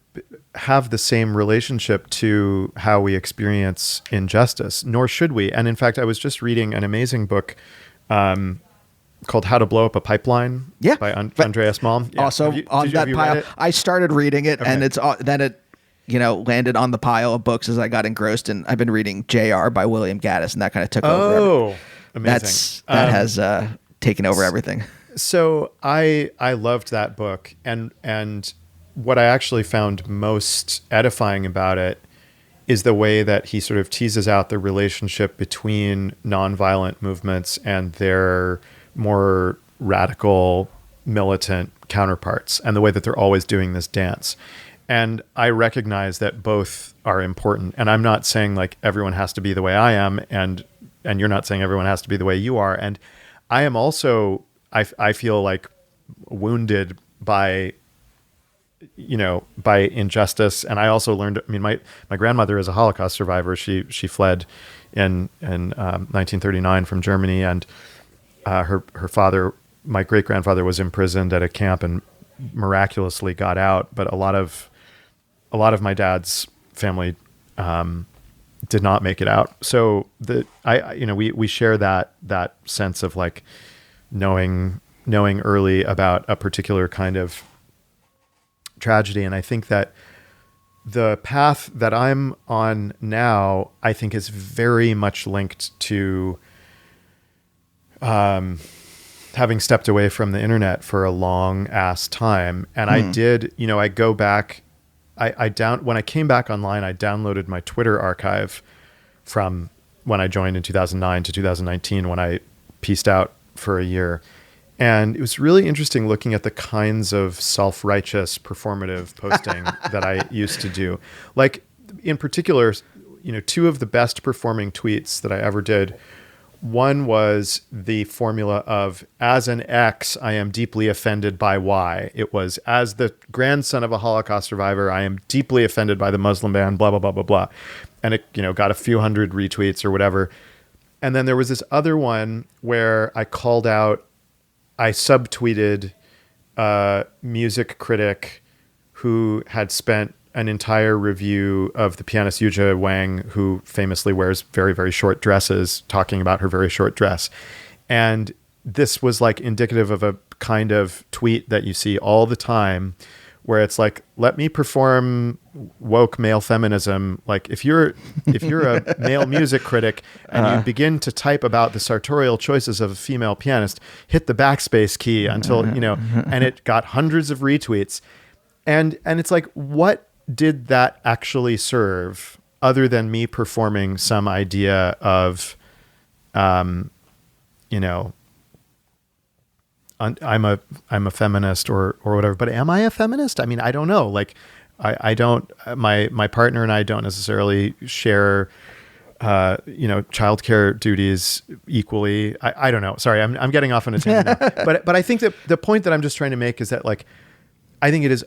Speaker 2: have the same relationship to how we experience injustice, nor should we. And in fact, I was just reading an amazing book called How to Blow Up a Pipeline by Andreas Malm. Yeah.
Speaker 1: Also on that pile, I started reading it and then it, you know, landed on the pile of books as I got engrossed. And I've been reading JR by William Gaddis, and that kind of took over.
Speaker 2: Oh, amazing.
Speaker 1: That has taken over everything.
Speaker 2: So I loved that book, and what I actually found most edifying about it is the way that he sort of teases out the relationship between nonviolent movements and their more radical militant counterparts, and the way that they're always doing this dance. And I recognize that both are important. And I'm not saying like everyone has to be the way I am, and you're not saying everyone has to be the way you are. And I am also, I feel like wounded by, you know, by injustice. And I also learned, I mean, my grandmother is a Holocaust survivor. She fled in 1939 from Germany, and her father, my great grandfather, was imprisoned at a camp and miraculously got out. But a lot of my dad's family did not make it out. So we share that sense of like knowing early about a particular kind of tragedy. And I think that the path that I'm on now, I think is very much linked to having stepped away from the internet for a long ass time. And I did, you know, I go back, when I came back online, I downloaded my Twitter archive from when I joined in 2009 to 2019, when I pieced out for a year. And it was really interesting looking at the kinds of self-righteous performative posting that I used to do. Like in particular, you know, 2 of the best performing tweets that I ever did. One was the formula of, as an X, I am deeply offended by Y. It was, as the grandson of a Holocaust survivor, I am deeply offended by the Muslim ban, blah, blah, blah, blah, blah. And it, you know, got a few hundred retweets or whatever. And then there was this other one where I subtweeted a music critic who had spent an entire review of the pianist Yuja Wang, who famously wears very, very short dresses, talking about her very short dress. And this was like indicative of a kind of tweet that you see all the time where it's like, let me perform woke male feminism. Like if you're a male music critic and you begin to type about the sartorial choices of a female pianist, hit the backspace key until, and it got hundreds of retweets. And it's like, what did that actually serve other than me performing some idea of, I'm a feminist or whatever, but am I a feminist? I mean, I don't know. Like I don't, my partner and I don't necessarily share, childcare duties equally. I don't know. Sorry. I'm getting off on a tangent now. But I think that the point that I'm just trying to make is that like, I think it is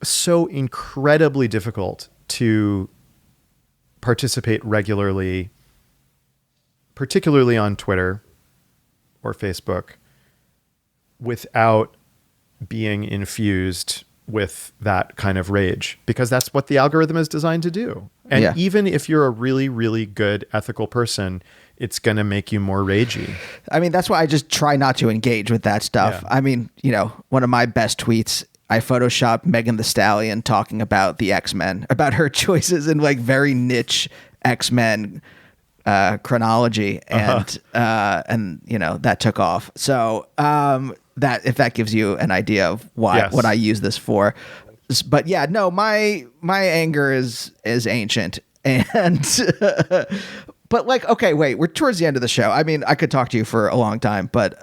Speaker 2: so incredibly difficult to participate regularly, particularly on Twitter or Facebook, without being infused with that kind of rage, because that's what the algorithm is designed to do. And even if you're a really, really good ethical person, it's going to make you more ragey.
Speaker 1: I mean, that's why I just try not to engage with that stuff. Yeah. I mean, one of my best tweets, I photoshopped Megan Thee Stallion talking about the X-Men, about her choices in like very niche X-Men chronology, and that took off. So that, if that gives you an idea of what I use this for. But yeah, no, my anger is ancient, and but like, okay, wait, we're towards the end of the show. I mean, I could talk to you for a long time, but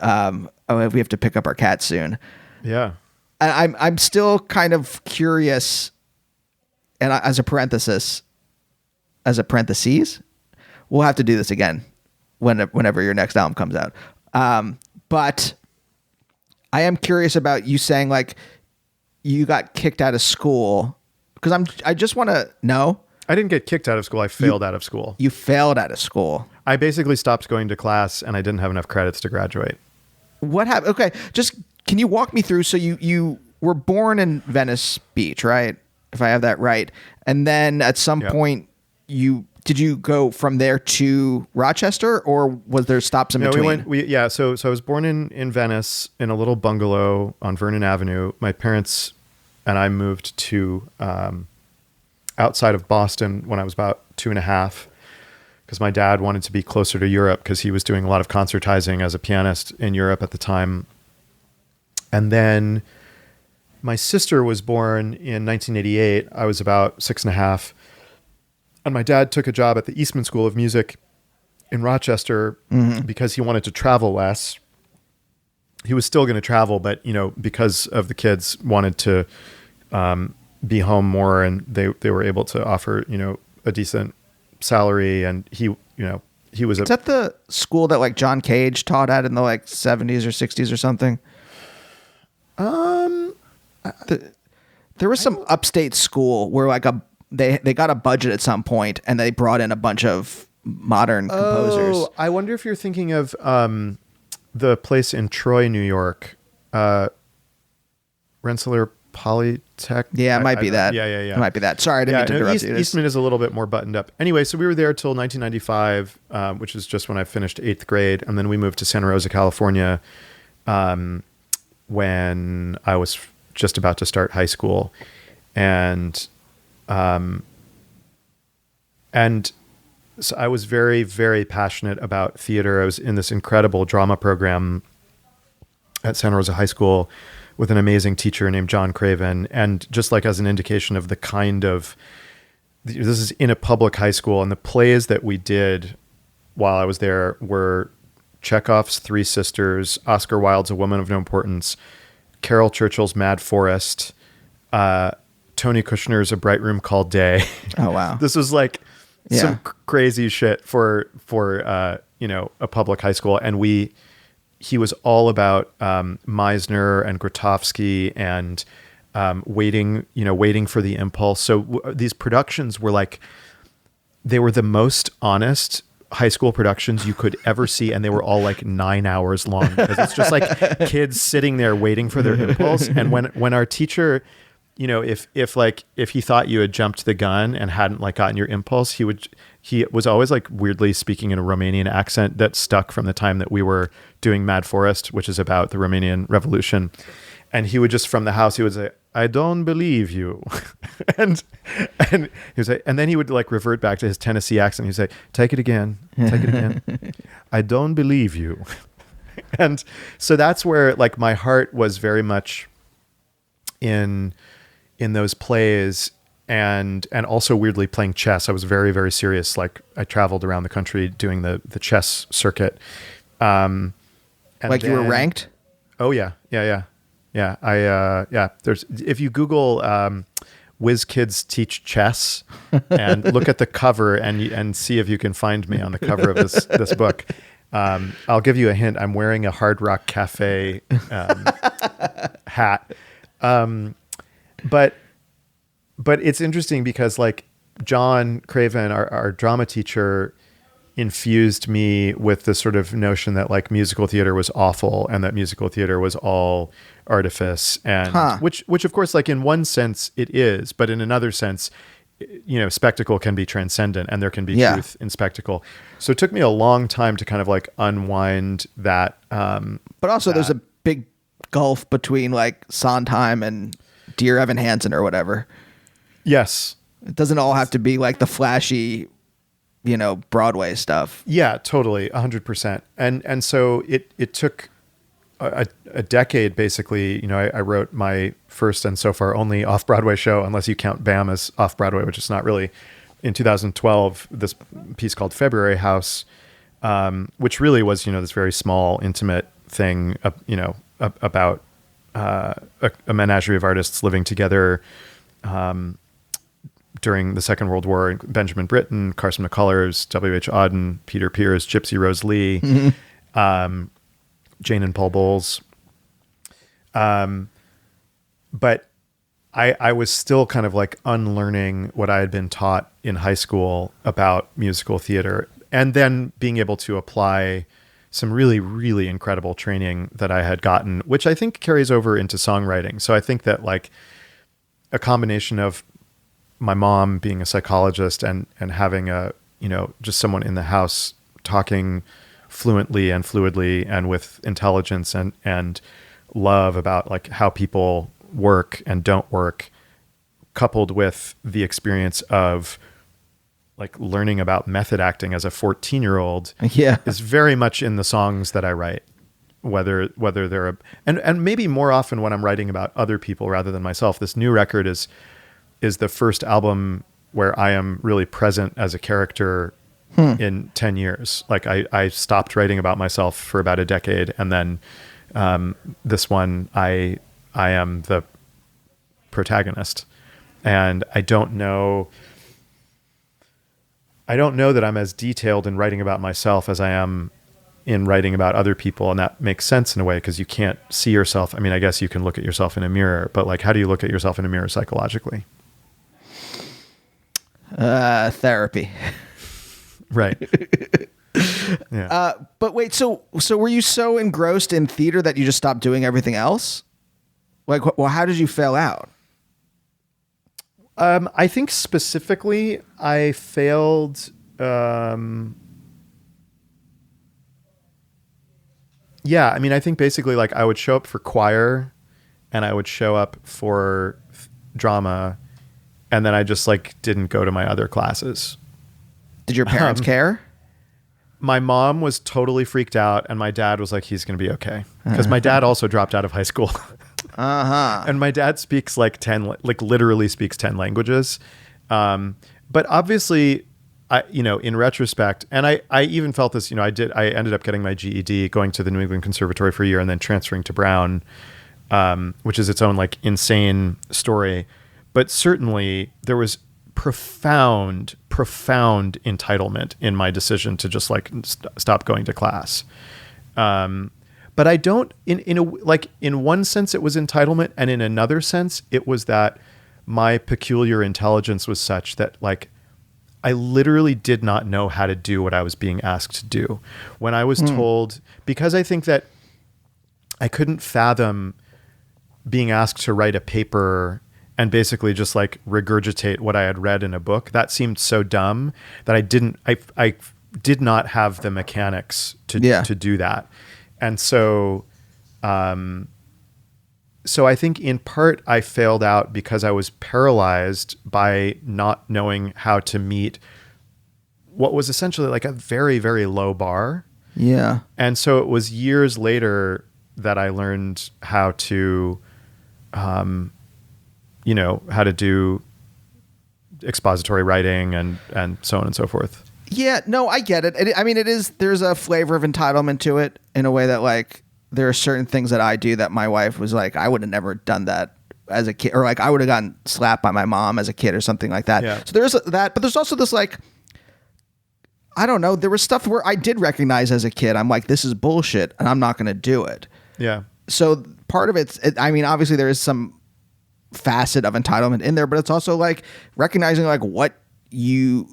Speaker 1: we have to pick up our cat soon.
Speaker 2: Yeah.
Speaker 1: I'm still kind of curious, and as a parenthesis, we'll have to do this again whenever your next album comes out. But I am curious about you saying like you got kicked out of school, because I just want to know.
Speaker 2: I didn't get kicked out of school. I failed out of school.
Speaker 1: You failed out of school.
Speaker 2: I basically stopped going to class, and I didn't have enough credits to graduate.
Speaker 1: What happened? Okay, just can you walk me through? So you were born in Venice Beach, right? If I have that right. And then at some point did you go from there to Rochester, or was there stops in between?
Speaker 2: So I was born in Venice in a little bungalow on Vernon Avenue. My parents and I moved to outside of Boston when I was about 2.5, because my dad wanted to be closer to Europe, because he was doing a lot of concertizing as a pianist in Europe at the time. And then my sister was born in 1988. I was about 6.5. And my dad took a job at the Eastman School of Music in Rochester because he wanted to travel less. He was still going to travel, but, because of the kids, wanted to be home more, and they were able to offer, a decent salary. And he was
Speaker 1: Is that the school that like John Cage taught at in the like 70s or 60s or something? There was some upstate school where like they got a budget at some point, and they brought in a bunch of modern composers.
Speaker 2: Oh, I wonder if you're thinking of the place in Troy, New York, Rensselaer Polytech.
Speaker 1: Yeah, it might be that.
Speaker 2: Yeah.
Speaker 1: It might be that. Sorry, I didn't mean to interrupt you.
Speaker 2: Eastman is a little bit more buttoned up. Anyway, so we were there till 1995, which is just when I finished 8th grade, and then we moved to Santa Rosa, California, when I was just about to start high school, and so I was very, very passionate about theater. I was in this incredible drama program at Santa Rosa High School with an amazing teacher named John Craven. And just like as an indication of the kind of, this is in a public high school, and the plays that we did while I was there were Chekhov's Three Sisters, Oscar Wilde's A Woman of No Importance, Carol Churchill's Mad Forest, Tony Kushner's A Bright Room Called Day.
Speaker 1: Oh, wow.
Speaker 2: This was like some crazy shit for a public high school. And he was all about Meisner and Grotowski and waiting for the impulse. So these productions were like, they were the most honest high school productions you could ever see, and they were all like 9 hours long, because it's just like kids sitting there waiting for their impulse. And when our teacher if he thought you had jumped the gun and hadn't like gotten your impulse, he was always like weirdly speaking in a Romanian accent that stuck from the time that we were doing Mad Forest, which is about the Romanian Revolution. And he would just from the house, he would say, "I don't believe you," and he would say, and then he would like revert back to his Tennessee accent. He'd say, "Take it again, take it again." "I don't believe you," and so that's where like my heart was very much in those plays, and also weirdly playing chess. I was very, very serious. Like I traveled around the country doing the chess circuit. And
Speaker 1: like you were ranked?
Speaker 2: Oh yeah. There's, if you Google "Whiz Kids Teach Chess" and look at the cover and see if you can find me on the cover of this book. I'll give you a hint. I'm wearing a Hard Rock Cafe hat. But it's interesting because like John Craven, our drama teacher, infused me with this sort of notion that like musical theater was awful and that musical theater was all artifice, and which of course, like in one sense it is, but in another sense, spectacle can be transcendent and there can be truth in spectacle. So it took me a long time to kind of like unwind that.
Speaker 1: But also there's a big gulf between like Sondheim and Dear Evan Hansen or whatever.
Speaker 2: Yes.
Speaker 1: It doesn't all have to be like the flashy, Broadway stuff.
Speaker 2: Yeah, totally. 100%. And so it took a decade, basically. I wrote my first and so far only off-Broadway show, unless you count BAM as off-Broadway, which is not really. In 2012, this piece called February House, which really was, this very small, intimate thing, about a menagerie of artists living together during the Second World War. Benjamin Britten, Carson McCullers, W.H. Auden, Peter Pears, Gypsy Rose Lee, Jane and Paul Bowles. But I was still kind of like unlearning what I had been taught in high school about musical theater, and then being able to apply some really, really incredible training that I had gotten, which I think carries over into songwriting. So I think that like a combination of my mom being a psychologist and having just someone in the house talking fluently and fluidly and with intelligence and love about like how people work and don't work, coupled with the experience of like learning about method acting as a 14-year-old is very much in the songs that I write, whether they're and maybe more often when I'm writing about other people rather than myself. This new record is the first album where I am really present as a character in 10 years. Like I stopped writing about myself for about a decade. And then this one, I am the protagonist, and I don't know that I'm as detailed in writing about myself as I am in writing about other people. And that makes sense in a way, because you can't see yourself. I mean, I guess you can look at yourself in a mirror, but like, how do you look at yourself in a mirror psychologically?
Speaker 1: Therapy.
Speaker 2: Right. Yeah.
Speaker 1: But wait, so were you so engrossed in theater that you just stopped doing everything else? Like, well, how did you fail out?
Speaker 2: I think specifically I failed. Yeah. I mean, I think basically like I would show up for choir and I would show up for drama, and then I just like didn't go to my other classes.
Speaker 1: Did your parents care?
Speaker 2: My mom was totally freaked out, and my dad was like, he's going to be okay. Because my dad also dropped out of high school. And my dad speaks like literally speaks 10 languages. But obviously, in retrospect, and I even felt this, I ended up getting my GED, going to the New England Conservatory for a year, and then transferring to Brown, which is its own like insane story. But certainly there was profound entitlement in my decision to just like stop going to class. But I don't, in one sense it was entitlement, and in another sense it was that my peculiar intelligence was such that like I literally did not know how to do what I was being asked to do. When I was told, because I think that I couldn't fathom being asked to write a paper and basically just like regurgitate what I had read in a book. That seemed so dumb that I did not have the mechanics to do that. And so, so I think in part I failed out because I was paralyzed by not knowing how to meet what was essentially like a very, very low bar.
Speaker 1: Yeah.
Speaker 2: And so it was years later that I learned how to, how to do expository writing and so on and so forth.
Speaker 1: Yeah, no, I get it. I mean, there's a flavor of entitlement to it in a way that like there are certain things that I do that my wife was like, I would have never done that as a kid, or like I would have gotten slapped by my mom as a kid or something like that.
Speaker 2: Yeah.
Speaker 1: So there's that, but there's also this like, I don't know, there was stuff where I did recognize as a kid, I'm like, this is bullshit and I'm not going to do it.
Speaker 2: Yeah.
Speaker 1: So part of I mean, obviously there is some facet of entitlement in there, but it's also like recognizing like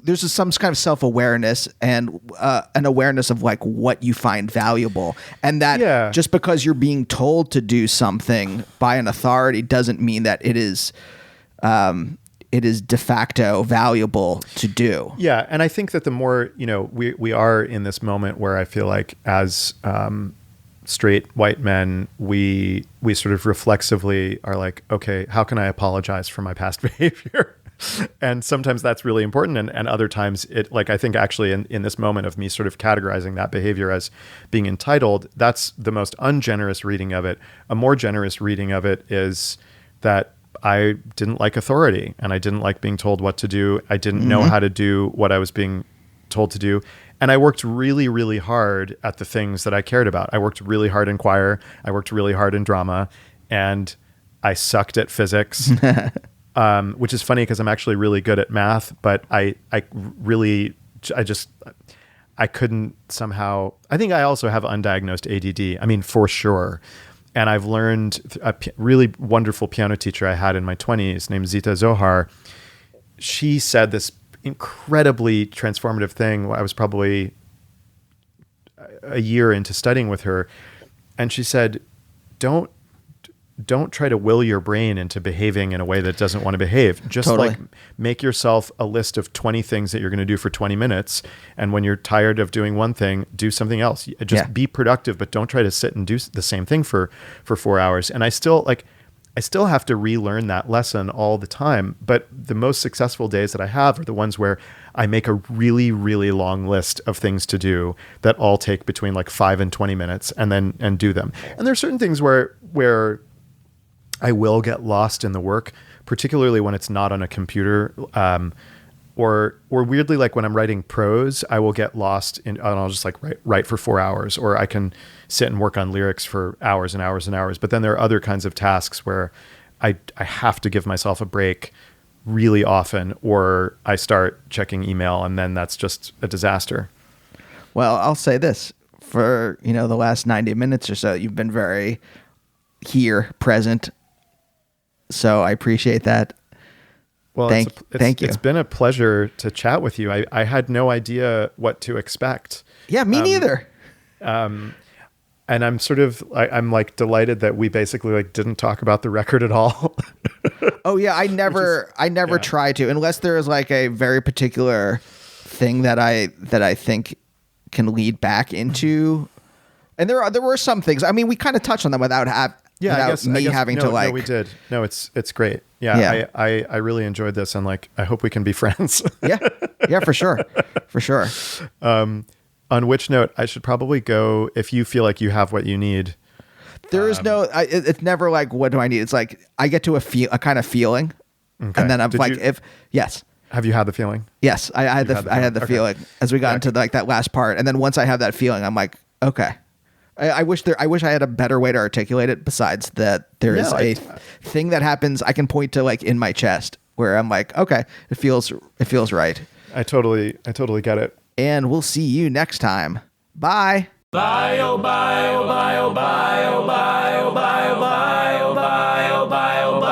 Speaker 1: there's some kind of self-awareness and an awareness of like what you find valuable, and that just because you're being told to do something by an authority doesn't mean that it is de facto valuable to do.
Speaker 2: Yeah. And I think that the more, we are in this moment where I feel like as straight white men, we sort of reflexively are like, okay, how can I apologize for my past behavior? And sometimes that's really important. And other times it, like, I think actually in this moment of me sort of categorizing that behavior as being entitled, that's the most ungenerous reading of it. A more generous reading of it is that I didn't like authority and I didn't like being told what to do. I didn't know how to do what I was being told to do. And I worked really, really hard at the things that I cared about. I worked really hard in choir. I worked really hard in drama, and I sucked at physics. Which is funny because I'm actually really good at math, but I couldn't somehow. I think I also have undiagnosed ADD. I mean, for sure. And I've learned a really wonderful piano teacher I had in my 20s named Zita Zohar. She said this incredibly transformative thing. I was probably a year into studying with her, and she said, don't try to will your brain into behaving in a way that doesn't want to behave. Just like make yourself a list of 20 things that you're going to do for 20 minutes. And when you're tired of doing one thing, do something else. Just be productive, but don't try to sit and do the same thing for 4 hours. And I still have to relearn that lesson all the time. But the most successful days that I have are the ones where I make a really, really long list of things to do that all take between like 5 and 20 minutes and do them. And there are certain things where I will get lost in the work, particularly when it's not on a computer, or weirdly, like when I'm writing prose, I will get lost and I'll just like write for 4 hours, or I can sit and work on lyrics for hours and hours and hours. But then there are other kinds of tasks where I have to give myself a break really often, or I start checking email and then that's just a disaster.
Speaker 1: Well, I'll say this, for, the last 90 minutes or so, you've been very present. So I appreciate that.
Speaker 2: Well,
Speaker 1: thank you.
Speaker 2: It's been a pleasure to chat with you. I had no idea what to expect.
Speaker 1: Yeah, me neither.
Speaker 2: And I'm I'm like delighted that we basically like didn't talk about the record at all.
Speaker 1: Oh yeah, I never try to, unless there is like a very particular thing that I think can lead back into. And there were some things. I mean, we kind of touched on them without having to like.
Speaker 2: No, we did. No, it's great. Yeah. I really enjoyed this, and like I hope we can be friends.
Speaker 1: yeah, for sure.
Speaker 2: On which note, I should probably go if you feel like you have what you need.
Speaker 1: There is it's never like, what do I need? It's like I get to a kind of feeling, and then I'm yes.
Speaker 2: Have you had the feeling?
Speaker 1: Yes, I had the feeling as we got into like that last part, and then once I have that feeling, I'm like, okay. I wish I had a better way to articulate it besides that there is a thing that happens I can point to like in my chest where I'm like, okay, it feels right.
Speaker 2: I totally get it.
Speaker 1: And we'll see you next time. Bye. Bye, oh, bye, oh, bye, oh, bye, oh, bye, oh, bye, oh, bye, oh, bye, oh, bye, oh, bye.